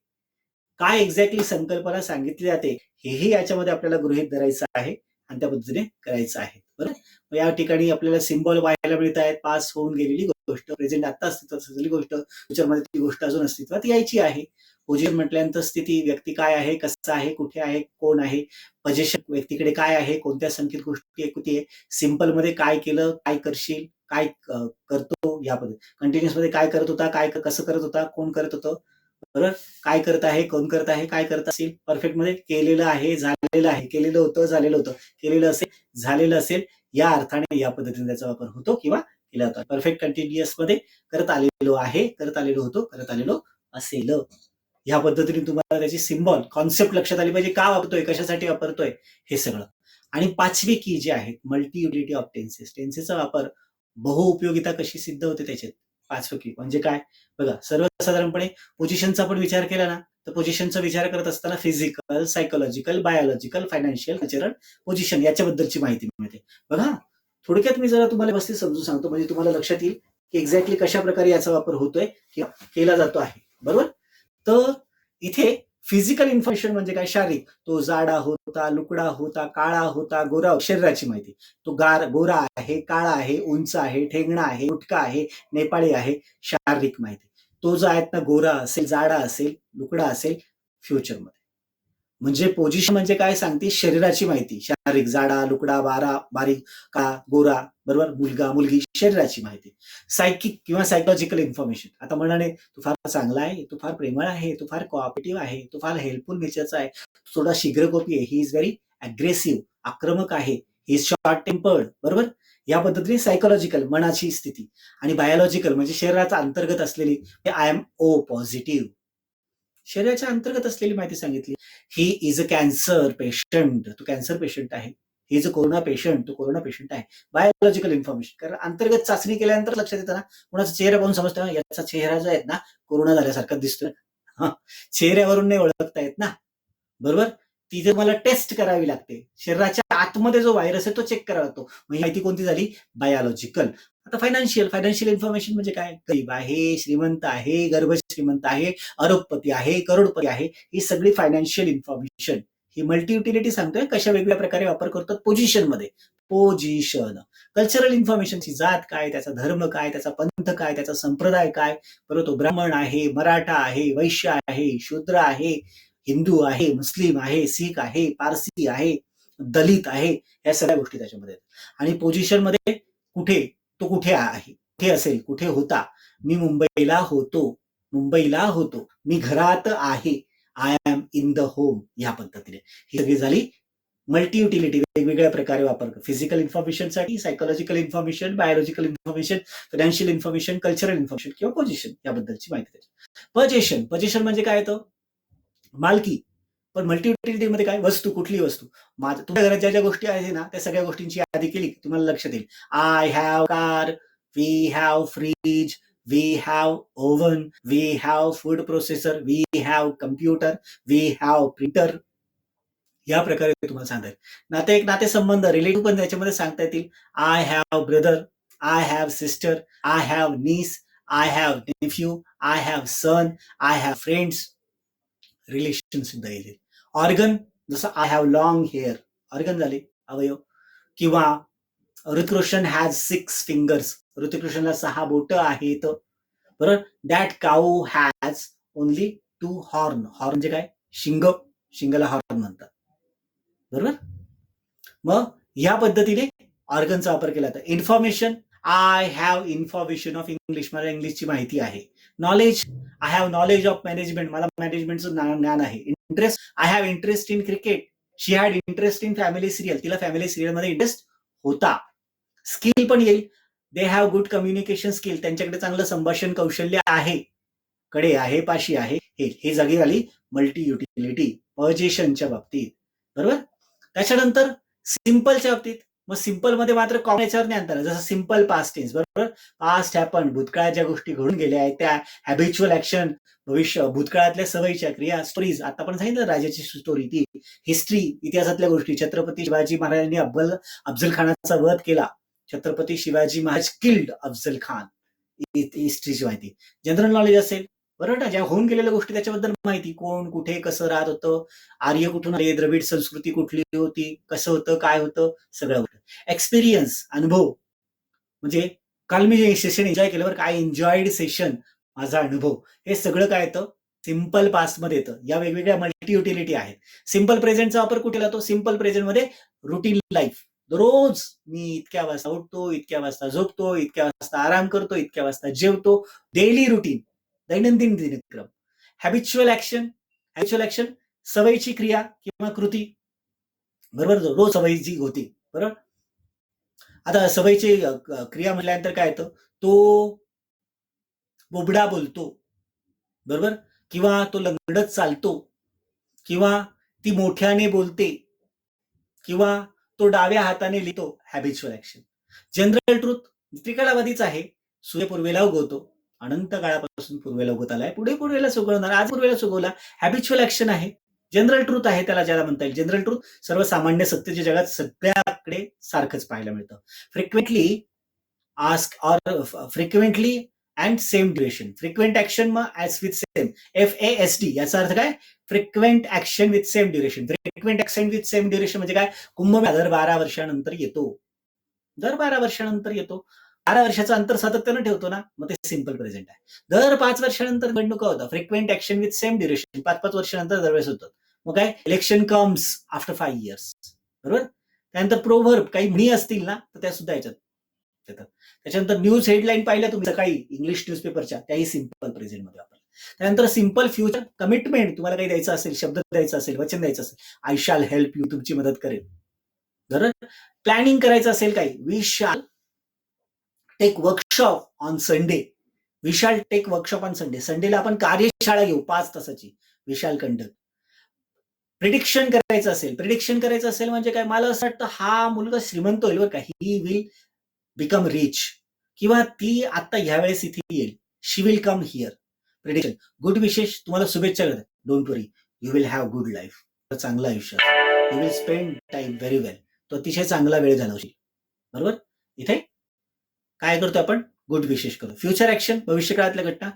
A: काय एक्झॅक्टली संकल्पना सांगितली जाते, हेही याच्यामध्ये आपल्याला गृहीत धरायचं आहे आणि त्या पद्धतीने करायचं आहे. बरोबर. या ठिकाणी आपल्याला सिम्बॉल पाहायला मिळत आहेत. पास होऊन गेलेली गोष्ट, प्रेझेंट आता अस्तित्वात असलेली गोष्ट, फ्युचरमध्ये ती गोष्ट अजून अस्तित्वात यायची आहे. पोझिशन म्हटल्यानंतर स्थिती, व्यक्ती काय आहे, कसं आहे, कुठे आहे, कोण आहे. पोझिशन, व्यक्तीकडे काय आहे, कोणत्या संख्येत गोष्टी आहे. सिम्पल मध्ये काय केलं, काय करशील, काय करतो, या पद्धती. कंटिन्युअस मध्ये काय करत होता, काय कसं करत होता, कोण करत होतं. बरोबर. काय करत आहे, कोण करत आहे, काय करत असेल. परफेक्ट मध्ये केलेलं आहे, झालेलं आहे, केलेलं होतं, झालेलं होतं, केलेलं असेल, झालेलं असेल, या अर्थाने या पद्धतीने त्याचा वापर होतो किंवा केला जातो. परफेक्ट कंटिन्युअस मध्ये करत आलेलो आहे, करत आलेलो होतो, करत आलेलो असेल. ह्या पद्धतीने तुम्हाला त्याची सिम्बॉल, कॉन्सेप्ट लक्षात आली पाहिजे. का वापरतोय, कशासाठी वापरतोय, हे सगळं. आणि पाचवी की जी आहे, मल्टी युटिलिटी ऑफ टेन्सेस. टेन्सेसचा वापर, बहुउपयोगिता कशी सिद्ध होते त्याच्यात. पाचवं की म्हणजे काय, बघा. सर्वसाधारणपणे पोझिशनचा पण विचार केला ना, तर पोझिशनचा विचार करत असताना physical, psychological, biological, financial, cultural position याच्याबद्दलची माहिती मिळते. बघा, थोडक्यात मी जरा तुम्हाला व्यवस्थित समजून सांगतो, म्हणजे तुम्हाला लक्षात येईल की एक्झॅक्टली कशा प्रकारे याचा वापर होतोय किंवा केला जातो आहे. बरोबर. तर इथे फिजिकल इन्फॉर्मेशन म्हणजे काय, शारीरिक. तो जाडा होता, लुकडा होता, काळा होता, गोरा, शरीराची माहिती. तो गोरा आहे, काळा आहे, उंच आहे, ठेंगणा आहे, गुटका आहे, नेपाळी आहे, शारीरिक माहिती. तो जो आहे ना, गोरा असेल, जाडा असेल, लुकडा असेल, फ्युचरमध्ये. म्हणजे पोझिशन म्हणजे काय सांगते, शरीराची माहिती. शारीरिक, जाडा, लुकडा, बारीक, का, गोरा, बरोबर, मुलगा, मुलगी, शरीराची माहिती. सायकिक किंवा सायकोलॉजिकल इन्फॉर्मेशन. आता म्हणाने, तू फार चांगला आहे, तू फार प्रेमळ आहे, तू फार कोऑपरेटिव्ह आहे, तू फार हेल्पफुल नेचरचा आहे, थोडा शीघ्रकोपी आहे, ही इज व्हेरी अग्रेसिव्ह, आक्रमक आहे, ही इज शॉर्ट टेम्पर्ड. बरोबर. या पद्धतीने सायकोलॉजिकल, मनाची स्थिती. आणि बायोलॉजिकल म्हणजे शरीराचा अंतर्गत असलेली, आय एम ओ पॉझिटिव्ह, शरीराच्या अंतर्गत असलेली माहिती सांगितली. He is a cancer patient, तो कॅन्सर पेशंट आहे. He is a corona patient, तो कोरोना पेशंट आहे. बायोलॉजिकल इन्फॉर्मेशन, कारण अंतर्गत चाचणी केल्यानंतर लक्षात येतं ना, कोणाचा चेहरा पाहून समजतं, याचा चेहरा जो आहे ना, कोरोना झाल्यासारखा दिसतोय. चेहऱ्यावरून नाही ओळखता येत ना. बरोबर. ती जर मला टेस्ट करावी लागते, शरीराच्या आतमध्ये जो व्हायरस आहे तो चेक करावा लागतो. ही माहिती कोणती झाली, बायोलॉजिकल. आता फायनान्शियल इन्फॉर्मेशन म्हणजे काय, गरीब आहे, श्रीमंत आहे, गर्भ श्रीमंत आहे, अरबपती आहे, करोडपती आहे, ही सगळी फायनान्शियल इन्फॉर्मेशन. ही मल्टी युटिलिटी सांगतोय, कशा वेगवेगळ्या प्रकारे वापर करतात पोझिशन मध्ये. पोझिशन. कल्चरल इन्फॉर्मेशनची, जात काय, त्याचा धर्म काय, त्याचा पंथ काय, त्याचा संप्रदाय काय. बरोबर. तो ब्राह्मण आहे, मराठा आहे, वैश्य आहे, शूद्र आहे, हिंदू आहे, मुस्लिम आहे, सिख आहे, पारसी आहे, दलित आहे, या सगळ्या गोष्टी त्याच्यामध्ये. आणि पोझिशन मध्ये कुठे, तो कुठे आहे, कुठे असेल, कुठे होता. मी मुंबईला होतो, मी घरात आहे, I am in the home, या पद्धतीने. ही सगळी झाली मल्टी युटिलिटी, वेगवेगळ्या प्रकारे वापर. फिजिकल इन्फॉर्मेशनसाठी psychological information, biological information, financial information, cultural information किंवा पोझिशन याबद्दलची माहिती. पोझिशन म्हणजे काय येतं, मालकी. पण मल्टी युटिलिटी काय, वस्तू, कुठली वस्तू. तुमच्या घरात ज्या ज्या गोष्टी आहेत ना, त्या सगळ्या गोष्टींची यादी केली तुम्हाला लक्षात येईल. I have car, we have fridge, we have oven, we have food processor, we have computer, we have printer. या प्रकारे तुम्हाला सांगता येईल. नातेसंबंध, रिलेटिव्ह पण त्याच्यामध्ये सांगता येतील. I have brother, I have sister, I have niece, I have nephew, I have son, I have friends. Relation सुद्धा येईल. ऑर्गन, जसं I have long hair, organ झाले, अवयव. किंवा ऋतिक रोशन हॅज 6 फिंगर्स, ऋतिक रोशनला 6 बोट आहेत. बरोबर. That cow has only 2 horn, horn म्हणजे काय, शिंग, शिंगला हॉर्न म्हणतात. बरोबर. मग या पद्धतीने ऑर्गनचा वापर केला जातो. Information, I have information of English, मला इंग्लिशची माहिती आहे. Knowledge, I have knowledge of management, मला मॅनेजमेंटचं ज्ञान आहे. Interest, I have interest in cricket, she had interest in family serial, तिला फॅमिली सिरियल मध्ये इंटरेस्ट होता. स्किल पण येईल, they have good communication skill, त्यांच्याकडे चांगलं संभाषण कौशल्य आहे, कडे आहे, पाशी आहे. हे जागी झाली मल्टी युटिलिटी पोझिशनच्या बाबतीत. बरोबर. त्याच्यानंतर सिंपलच्या बाबतीत, मग सिंपल मध्ये मात्र कॉमन याच्यावर नाही आणता, जसं सिंपल पास्ट टेन्स, बरोबर, पास्ट हॅपन, भूतकाळात ज्या गोष्टी घडून गेल्या आहेत त्या, हॅबिच्युअल ऍक्शन, भविष्य, भूतकाळातल्या सवयीच्या क्रिया, स्टोरीज, आता पण सांगितलं राजाची स्टोरी, ती हिस्ट्री, इतिहासातल्या गोष्टी, छत्रपती शिवाजी महाराजांनी अफजल खानाचा वध केला, छत्रपती शिवाजी महाराज किल्ड अफजल खान, हिस्ट्रीची माहिती, जनरल नॉलेज असेल, बरोबर ना, ज्या होऊन गेलेल्या गोष्टी त्याच्याबद्दल माहिती, कोण कुठे कसं राहत होतं, आर्य कुठून आले, द्रविड संस्कृती कुठली होती, कसं होतं, काय होतं, सगळं होतं. एक्सपिरियन्स, अनुभव, म्हणजे काल मी जे सेशन एन्जॉय केलं, बरं काय एन्जॉयड सेशन, माझा अनुभव, हे सगळं काय येतं सिंपल पास्ट मध्ये येतं. या वेगवेगळ्या मल्टी युटिलिटी आहेत. सिंपल प्रेझेंटचा वापर कुठे होतो, सिंपल प्रेझेंट मध्ये रुटीन लाईफ, रोज मी इतक्या वाजता उठतो, इतक्या वाजता झोपतो, इतक्या वाजता आराम करतो, इतक्या वाजता जेवतो, डेली रुटीन, दैनंदिन दिनक्रम. हॅबिच्युअल ऍक्शन, सवयीची क्रिया किंवा कृती, बरोबर, रोज सवयीची होती, बरोबर. आता सवयीची क्रिया म्हटल्यानंतर काय येतं, तो बोबडा बोलतो, बरोबर, किंवा तो लंगडत चालतो, किंवा ती मोठ्याने बोलते, किंवा तो डाव्या हाताने लिहितो, हॅबिच्युअल ऍक्शन. जनरल ट्रूथ त्रिकालावधीच आहे, सूर्य पूर्वेला उगवतो, अनंत काळापासून पूर्वेला उगवत आलाय, पुढे पूर्वेला उगवणार, आज पूर्वेला उगवला, हॅबिच्युअल ऍक्शन आहे, जनरल ट्रूथ आहे, त्याला ज्याला म्हणता येईल जनरल ट्रूथ. सर्वसामान्य सत्यच्या जगात सगळ्याकडे सारखंच पाहायला मिळतं. Frequently ask or frequently and same duration, frequent action मग ऍज विथ सेम, FASD, याचा अर्थ काय, frequent action with same duration. Frequent action with same duration म्हणजे काय, कुंभमेळा दर 12 वर्षानंतर येतो, दर 12 वर्षानंतर येतो, 12 वर्षाचं अंतर सातत्यानं ठेवतो ना, मग ते सिंपल प्रेझेंट आहे. दर 5 वर्षानंतर निवडणुका होतात, frequent action with same duration, 5-5 वर्षानंतर दरवेळेस होतात. मग काय, इलेक्शन कम्स आफ्टर 5 इयर्स, बरोबर. त्यानंतर प्रोव्हर्ब, काही म्हणी असतील ना, तर त्या सुद्धा याच्यात येतात. त्याच्यानंतर न्यूज हेडलाईन पाहिल्या तुम्ही सकाळी इंग्लिश न्यूजपेपरच्या, त्याही सिंपल प्रेझेंट मध्ये वापरतात. त्यानंतर सिंपल फ्युचर, कमिटमेंट, तुम्हाला काही द्यायचं असेल, शब्द द्यायचा असेल, वचन द्यायचं असेल, आय शॅल हेल्प यू, तुमची मदत करेल, बरोबर. प्लॅनिंग करायचं असेल काही, we shall take workshop on Sunday, we shall take workshop on Sunday, संडेला आपण कार्यशाळा घेऊ 5 तासाची, वी शॅल कंडक्ट. प्रिडिक्शन करायचं असेल म्हणजे काय, मला असं वाटतं हा मुलगा श्रीमंत होईल बरं का, ही विल बिकम रिच, किंवा ती आता ह्या वेळेस इथे येईल, she will come here. Prediction. Good विशेष, तुम्हाला शुभेच्छा करतात, don't worry, you will have good life, चांगलं आयुष्य, you will spend time very well, तो अतिशय चांगला वेळ घालवशील, बरोबर. इथे काय करतो आपण, गुड विशेष करतो. फ्युचर ऍक्शन, भविष्यकाळातल्या घटना,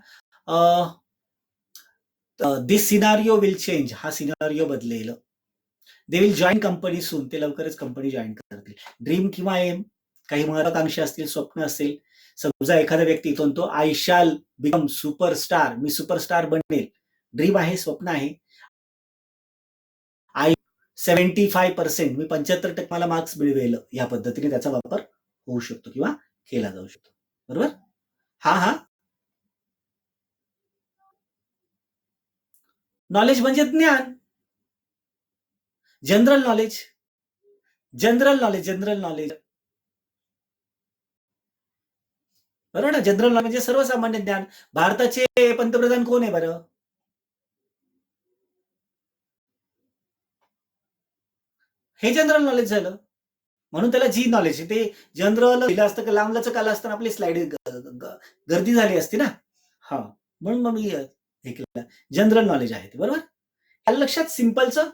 A: दिस सिनारिओ विल चेंज, हा सिनारिओ बदलेल. दे विल जॉईन कंपनी सून, ते लवकरच कंपनी जॉईन करतील. ड्रीम किंवा एम, काही महत्वाकांक्षा असतील, स्वप्न असेल, समजा एखादा व्यक्ती इथून तो, I shall become superstar, me superstar बनेल, ड्रीम आहे, स्वप्न आहे. आय 75%, मी 75% मला मार्क्स मिळवेल, या पद्धतीने त्याचा वापर होऊ शकतो किंवा केला जाऊ शकतो, बरोबर. हा नॉलेज म्हणजे ज्ञान, जनरल नॉलेज, जनरल नॉलेज, बरोबर ना. जनरल नॉलेज म्हणजे सर्वसामान्य ज्ञान. भारताचे पंतप्रधान कोण आहे बरं, हे जनरल नॉलेज झालं, म्हणून त्याला जी नॉलेज, ते जनरल दिलं असतं की लांबलचक आलं असतं, आपली स्लाइड गर्दी झाली असती ना. हा, म्हणून मग मी हे केलं, जनरल नॉलेज आहे ते, बरोबर. आलं लक्षात सिंपलचं.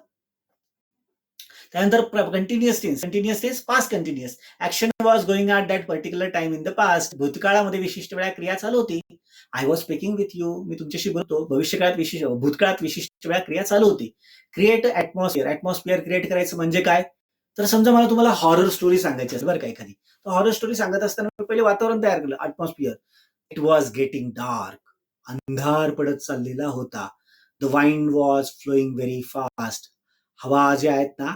A: त्यानंतर continuous tense, past continuous, action was going at that particular time in the past, भूतकाळामध्ये विशिष्ट वेळा क्रिया चालू होती. I was speaking with you, मी तुमच्याशी बोलतो, भूतकाळात विशिष्ट वेळा क्रिया चालू होती. क्रिएट ऍटमॉस्फिअर क्रिएट करायचं म्हणजे काय, तर समजा मला तुम्हाला हॉरर स्टोरी सांगायची असेल बरं का एखादी, तर हॉरर स्टोरी सांगत असताना पहिले वातावरण तयार केलं, atmosphere. It was getting dark, अंधार पडत चाललेला होता. The wine was flowing very fast, हवा ज्या आहेत ना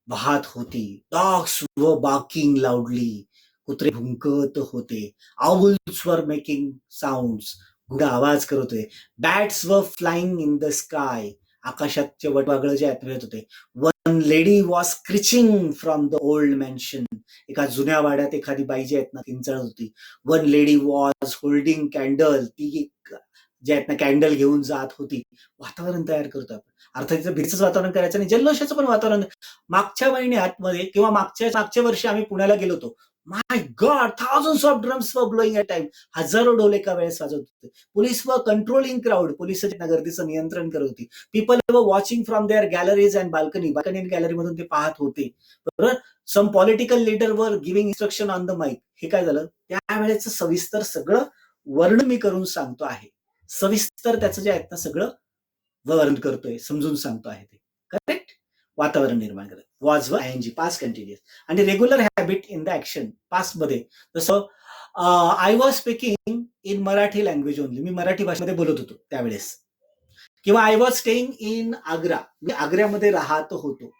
A: वाहत होती. डॉग्स वर बार्किंग लाऊडली, कुत्रे भुंकत होते. आउल्स वर मेकिंग साऊंड्स, घुड आवाज करत होते. Bats were flying in the sky, आकाशातचे वटवागळ जे आहेत मिळत होते. One lady was screeching from the old mansion, एका जुन्या वाड्यात एखादी बाई जी आहेत ना किंचाळत होती. One lady was holding candle, ती जे आहेत ना कॅन्डल घेऊन जात होती, वातावरण तयार करतो आपण. अर्थात तिथं भीतीचंच वातावरण करायचं नाही, जल्लोषाचं पण वातावरण. मागच्या महिन्यात मध्ये किंवा मागच्या वर्षी आम्ही पुण्याला गेलो होतो. माय गॉड, थाउजंड्स ऑफ ड्रम्स वर ब्लोईंग ॲट टाइम. हजारो डोल एका वेळेस वाजवत होते. पोलीस वर कंट्रोलिंग क्राऊड, पोलिसांच्या गर्दीचं नियंत्रण करत होती. People were watching from their galleries and balcony and गॅलरीमधून ते पाहत होते. बरोबर. Some political leader were giving instruction on the mike. हे काय झालं, त्यावेळेचं सविस्तर सगळं वर्णन मी करून सांगतो आहे. सविस्तर त्याचं जे आहेत ना सगळं वर्णन करतोय, समजून सांगतो आहे ते. करेक्ट. वातावरण निर्माण करत. वॉज व आयएनजी पास्ट कंटिन्युअस. आणि regular habit in the action past मध्ये, जसं I was speaking in Marathi language only. मी मराठी भाषेमध्ये बोलत होतो त्यावेळेस. किंवा I was staying in Agra, मी आग्र्यामध्ये राहत होतो.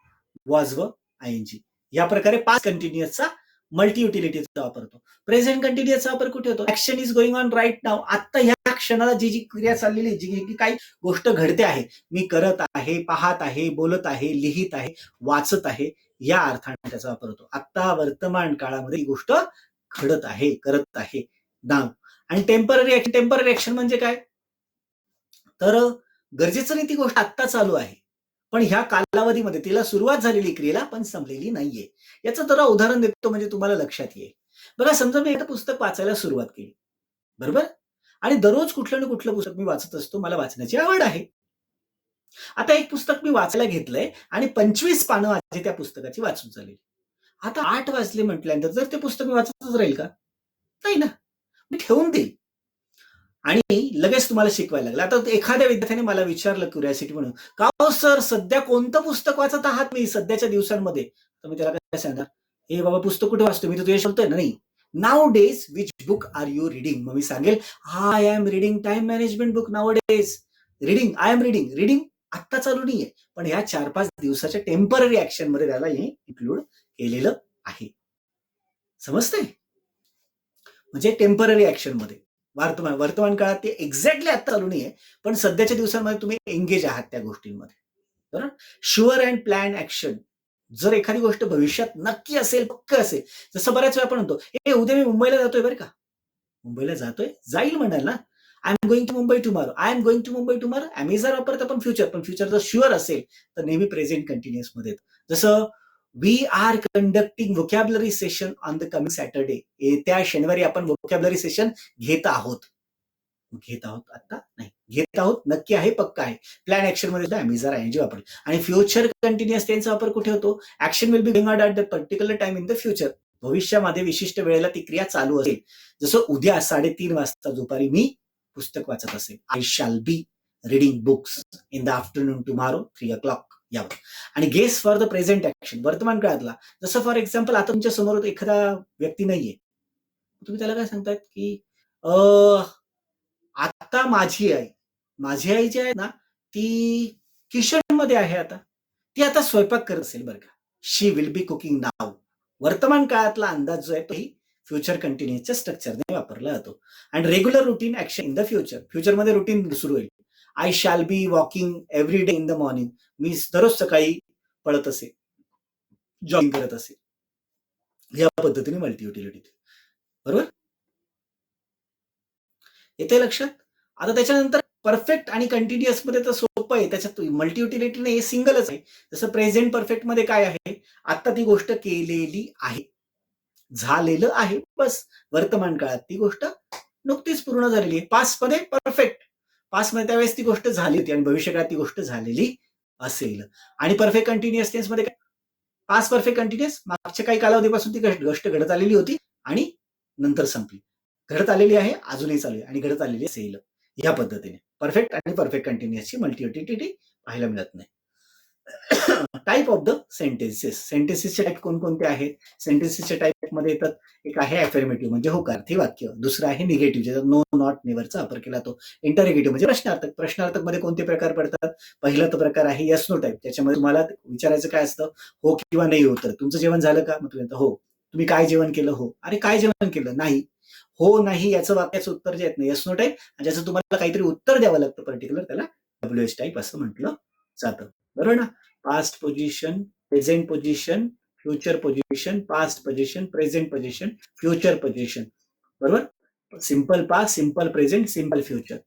A: वॉज व आयएनजी या प्रकारे पास्ट कंटिन्युअसचा मल्टी युटिलिटीचा वापर होतो. प्रेझेंट कंटिन्युअसचा वापर कुठे होतो? Action is going on right now. आता ह्या क्षणाला जी जी क्रिया चाललेली, जी काही गोष्ट घडते आहे, मी करत आहे, पाहत आहे, बोलत आहे, लिहित आहे, वाचत आहे, या अर्थाने त्याचा वापर होतो. आता वर्तमान काळामध्ये ही गोष्ट घडत आहे, करत आहे नाव. आणि टेम्पररी ऍक्शन म्हणजे काय? तर गरजेचं नाही, ती गोष्ट आत्ता चालू आहे, पण ह्या कालावधीमध्ये तिला सुरुवात झालेली क्रियेला पण संपलेली नाहीये. याचं जरा उदाहरण देतो म्हणजे तुम्हाला लक्षात येईल. बघा, समजा मी एखादं पुस्तक वाचायला सुरुवात केली, बरोबर. आणि दररोज कुठलं ना कुठलं पुस्तक मी वाचत असतो, मला वाचण्याची आवड आहे. आता एक पुस्तक मी वाचायला घेतलंय आणि 25 पानं माझी त्या पुस्तकाची वाचून झाली. आता 8 वाजले म्हटल्यानंतर जर ते पुस्तक मी वाचतच राहील का? नाही ना, मी ठेवून देईल आणि लगेच तुम्हाला शिकवायला लागलं. आता एखाद्या विद्यार्थ्याने मला विचारलं क्युरिओसिटी म्हणून, का हो सर सध्या कोणतं पुस्तक वाचत आहात मी सध्याच्या दिवसांमध्ये? तर मी त्याला काय सांगणार, हे बाबा पुस्तक कुठे वाचतो मी, तर तुझ्या बोलतोय ना. नाही, nowadays which book are you reading? मग मी सांगेल, I am reading time management book nowadays. Reading, I am reading आत्ता चालू नाहीये, पण ह्या 4-5 दिवसाच्या टेम्पररी ऍक्शन मध्ये त्याला हे इन्क्लूड केलेलं आहे. समजतंय? म्हणजे टेम्पररी ऍक्शन मध्ये वर्तमान काळात ते एक्झॅक्टली आता चालू नाहीये, पण सध्याच्या दिवसांमध्ये तुम्ही एंगेज आहात त्या गोष्टींमध्ये. बरोबर. Sure and plan action. जर एखादी गोष्ट भविष्यात नक्की असेल, पक्क असेल, जसं बऱ्याच वेळा आपण म्हणतो, हे उद्या मी मुंबईला जातोय बरं का. मुंबईला जातोय, जाईल म्हणाल ना. I am going to Mumbai tomorrow. I am going to Mumbai tomorrow. Amazon वापरतो पण फ्युचर, पण फ्युचर जर शुअर असेल तर नेहमी प्रेझेंट कंटिन्युअस मध्ये. जसं we are conducting vocabulary session on the coming Saturday. येत्या शनिवारी आपण व्होकॅब्युलरी सेशन घेत आहोत. आता नाही, घेत आहोत नक्की आहे, पक्का आहे. प्लॅन ऍक्शन मध्ये अमेझॉन आयएनजी वापरली. आणि फ्युचर कंटिन्युअस त्यांचा वापर कुठे होतो? Action will be going on at the particular time in the future. भविष्यामध्ये विशिष्ट वेळेला ती क्रिया चालू असेल. जसं उद्या 3:30 वाजता दुपारी मी पुस्तक वाचत असेल. I shall be reading books in the afternoon tomorrow 3 o'clock यावर. आणि guess for the present action, वर्तमान काळातला. जसं फॉर एक्झाम्पल, आता तुमच्या समोर एखादा व्यक्ती नाहीये, तुम्ही त्याला काय सांगतायत की आता माझी आई जी आहे ना, ती किचन मध्ये आहे आता. ती आता स्वयंपाक करत असेल बरं का. शी विल बी कुकिंग नाव. वर्तमान काळातला अंदाज जो आहे तोही फ्युचर कंटिन्युअसच्या स्ट्रक्चरने वापरला जातो. आणि regular routine action in the future. फ्युचरमध्ये रुटीन सुरू होईल. I shall be walking every day in the morning. मी दररोज सकाळी पळत असेल, जॉगिंग करत असेल. या पद्धतीने मल्टी युटिलिटी. बरोबर. येते लक्षात? आता त्याच्यानंतर परफेक्ट आणि कंटिन्युअस मध्ये तर सोपं आहे. त्याच्यात मल्टी युटिलिटी नाही, हे सिंगलच आहे. जसं प्रेझेंट परफेक्ट मध्ये काय आहे? आता ती गोष्ट केलेली आहे, झालेलं आहे, बस. वर्तमान काळात ती गोष्ट नुकतीच पूर्ण झालेली आहे. पास्ट मध्ये परफेक्ट, पास्ट मध्ये त्यावेळेस ती गोष्ट झाली होती आणि भविष्यकाळात ती गोष्ट झालेली असेल. आणि परफेक्ट कंटिन्युअस टेन्स मध्ये काय? पास्ट परफेक्ट कंटिन्युअस, मागच्या काही कालावधीपासून ती गोष्ट घडत आलेली होती आणि नंतर संपली. घडत आलेली आहे, अजूनही चालू आहे आणि घडत आलेली असेल. या पद्धतीने परफेक्ट आणि परफेक्ट कंटिन्युअसची मल्टी युटिलिटी पाहायला मिळत नाही. Type of the sentences. सेंटेन्सेसचे टाईप कोणकोणते आहेत? सेंटेन्सेसच्या टाईप मध्ये येतात, एक आहे अफर्मेटिव्ह म्हणजे होकार्थी वाक्य. दुसरं आहे निगेटिव्ह, ज्याच्यात नो, नॉट, नेव्हरचा वापर केला तो. इंटररोगेटिव्ह म्हणजे प्रश्नार्थक. प्रश्नार्थक मध्ये कोणते प्रकार पडतात? पहिला तो प्रकार आहे यस नो टाईप. त्याच्यामध्ये तुम्हाला विचारायचं काय असतं? हो किंवा नाही उत्तर. तुमचं जेवण झालं का? मग तुम्ही हो. तुम्ही काय जेवण केलं? हो. अरे काय जेवण केलं? नाही. हो नाही याचं वाक्याचं उत्तर जे आहेत ना, यस नो टाईप. आणि ज्याचं तुम्हाला काहीतरी उत्तर द्यावं लागतं पर्टिक्युलर, त्याला डब्ल्यूएच टाईप असं म्हटलं जातं. बरोबर ना? Past position, present position, future position, past position, present position, future position. बरोबर. Simple past, simple present, simple future.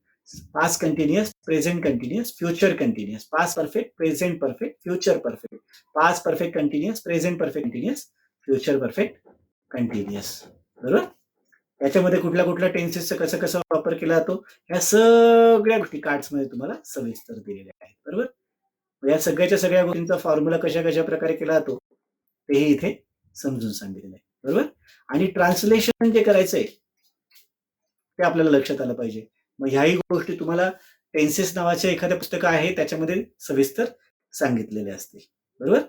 A: Past continuous, present continuous, future continuous, past perfect, present perfect, future perfect, past perfect continuous, present perfect continuous, future perfect continuous. बरोबर. याच्यामध्ये कुठल्या कुठल्या टेन्सेसचा कसं कसं वापर केला जातो ह्या सगळ्या गोष्टी कार्ड्समध्ये तुम्हाला सविस्तर दिलेल्या आहेत. बरोबर. या सगळ्याच्या सगळ्या गोष्टींचा फॉर्म्युला कशा कशा प्रकारे केला जातो तेही इथे समजून सांगितलेलं आहे. बरोबर. आणि ट्रान्सलेशन जे करायचंय ते आपल्याला लक्षात आलं पाहिजे. मग ह्याही गोष्टी तुम्हाला टेन्सेस नावाचे एखादं पुस्तक आहे त्याच्यामध्ये सविस्तर सांगितलेले असतील. बरोबर.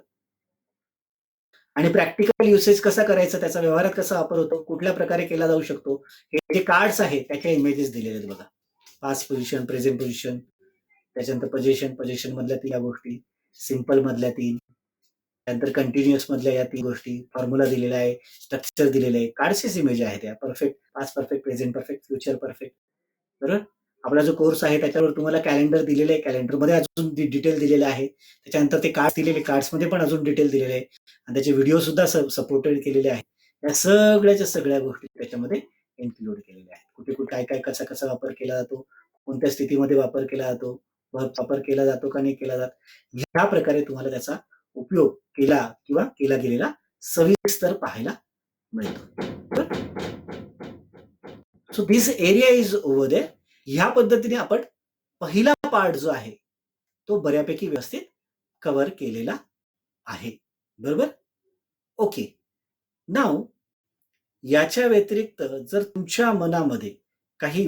A: आणि प्रॅक्टिकल युसेज कसा करायचा, त्याचा व्यवहारात कसा वापर होतो, कुठल्या प्रकारे केला जाऊ शकतो, हे जे कार्ड्स आहेत त्याच्या इमेजेस दिलेले आहेत बघा. पास्ट पोझिशन, प्रेझेंट पोझिशन, त्याच्यानंतर पोझिशन, पोझिशन मधल्या 3 गोष्टी, सिंपल मधल्या 3, त्यानंतर कंटिन्युअस मधल्या या 3 गोष्टी, फॉर्म्युला दिलेला आहे, स्ट्रक्चर दिलेलं आहे. कार्ड्सचीच इमेज आहे त्या. Perfect, past perfect, present perfect, future perfect. बरोबर. आपला जो कोर्स आहे त्याच्यावर तुम्हाला कॅलेंडर दिलेलं आहे. कॅलेंडरमध्ये अजून डिटेल दिलेले आहे. त्याच्यानंतर ते कार्ड दिलेले, कार्ड्समध्ये पण अजून डिटेल दिलेले आहे आणि त्याचे व्हिडिओ सुद्धा सपोर्टेड केलेले आहेत. या सगळ्याच्या सगळ्या गोष्टी त्याच्यामध्ये इन्क्लूड केलेल्या आहेत. कुठे कुठे काय काय कसा कसा वापर केला जातो, कोणत्या स्थितीमध्ये वापर केला जातो, वापर केला जातो का नाही केला जात, ह्या प्रकारे तुम्हाला त्याचा उपयोग केला किंवा केला गेलेला सविस्तर पाहायला मिळतो. So this area is over there. ह्या पद्धतीने आपण पहिला पार्ट जो आहे तो बऱ्यापैकी व्यवस्थित कव्हर केलेला आहे. बरोबर. ओके. नाव याच्या व्यतिरिक्त जर तुमच्या मनामध्ये काही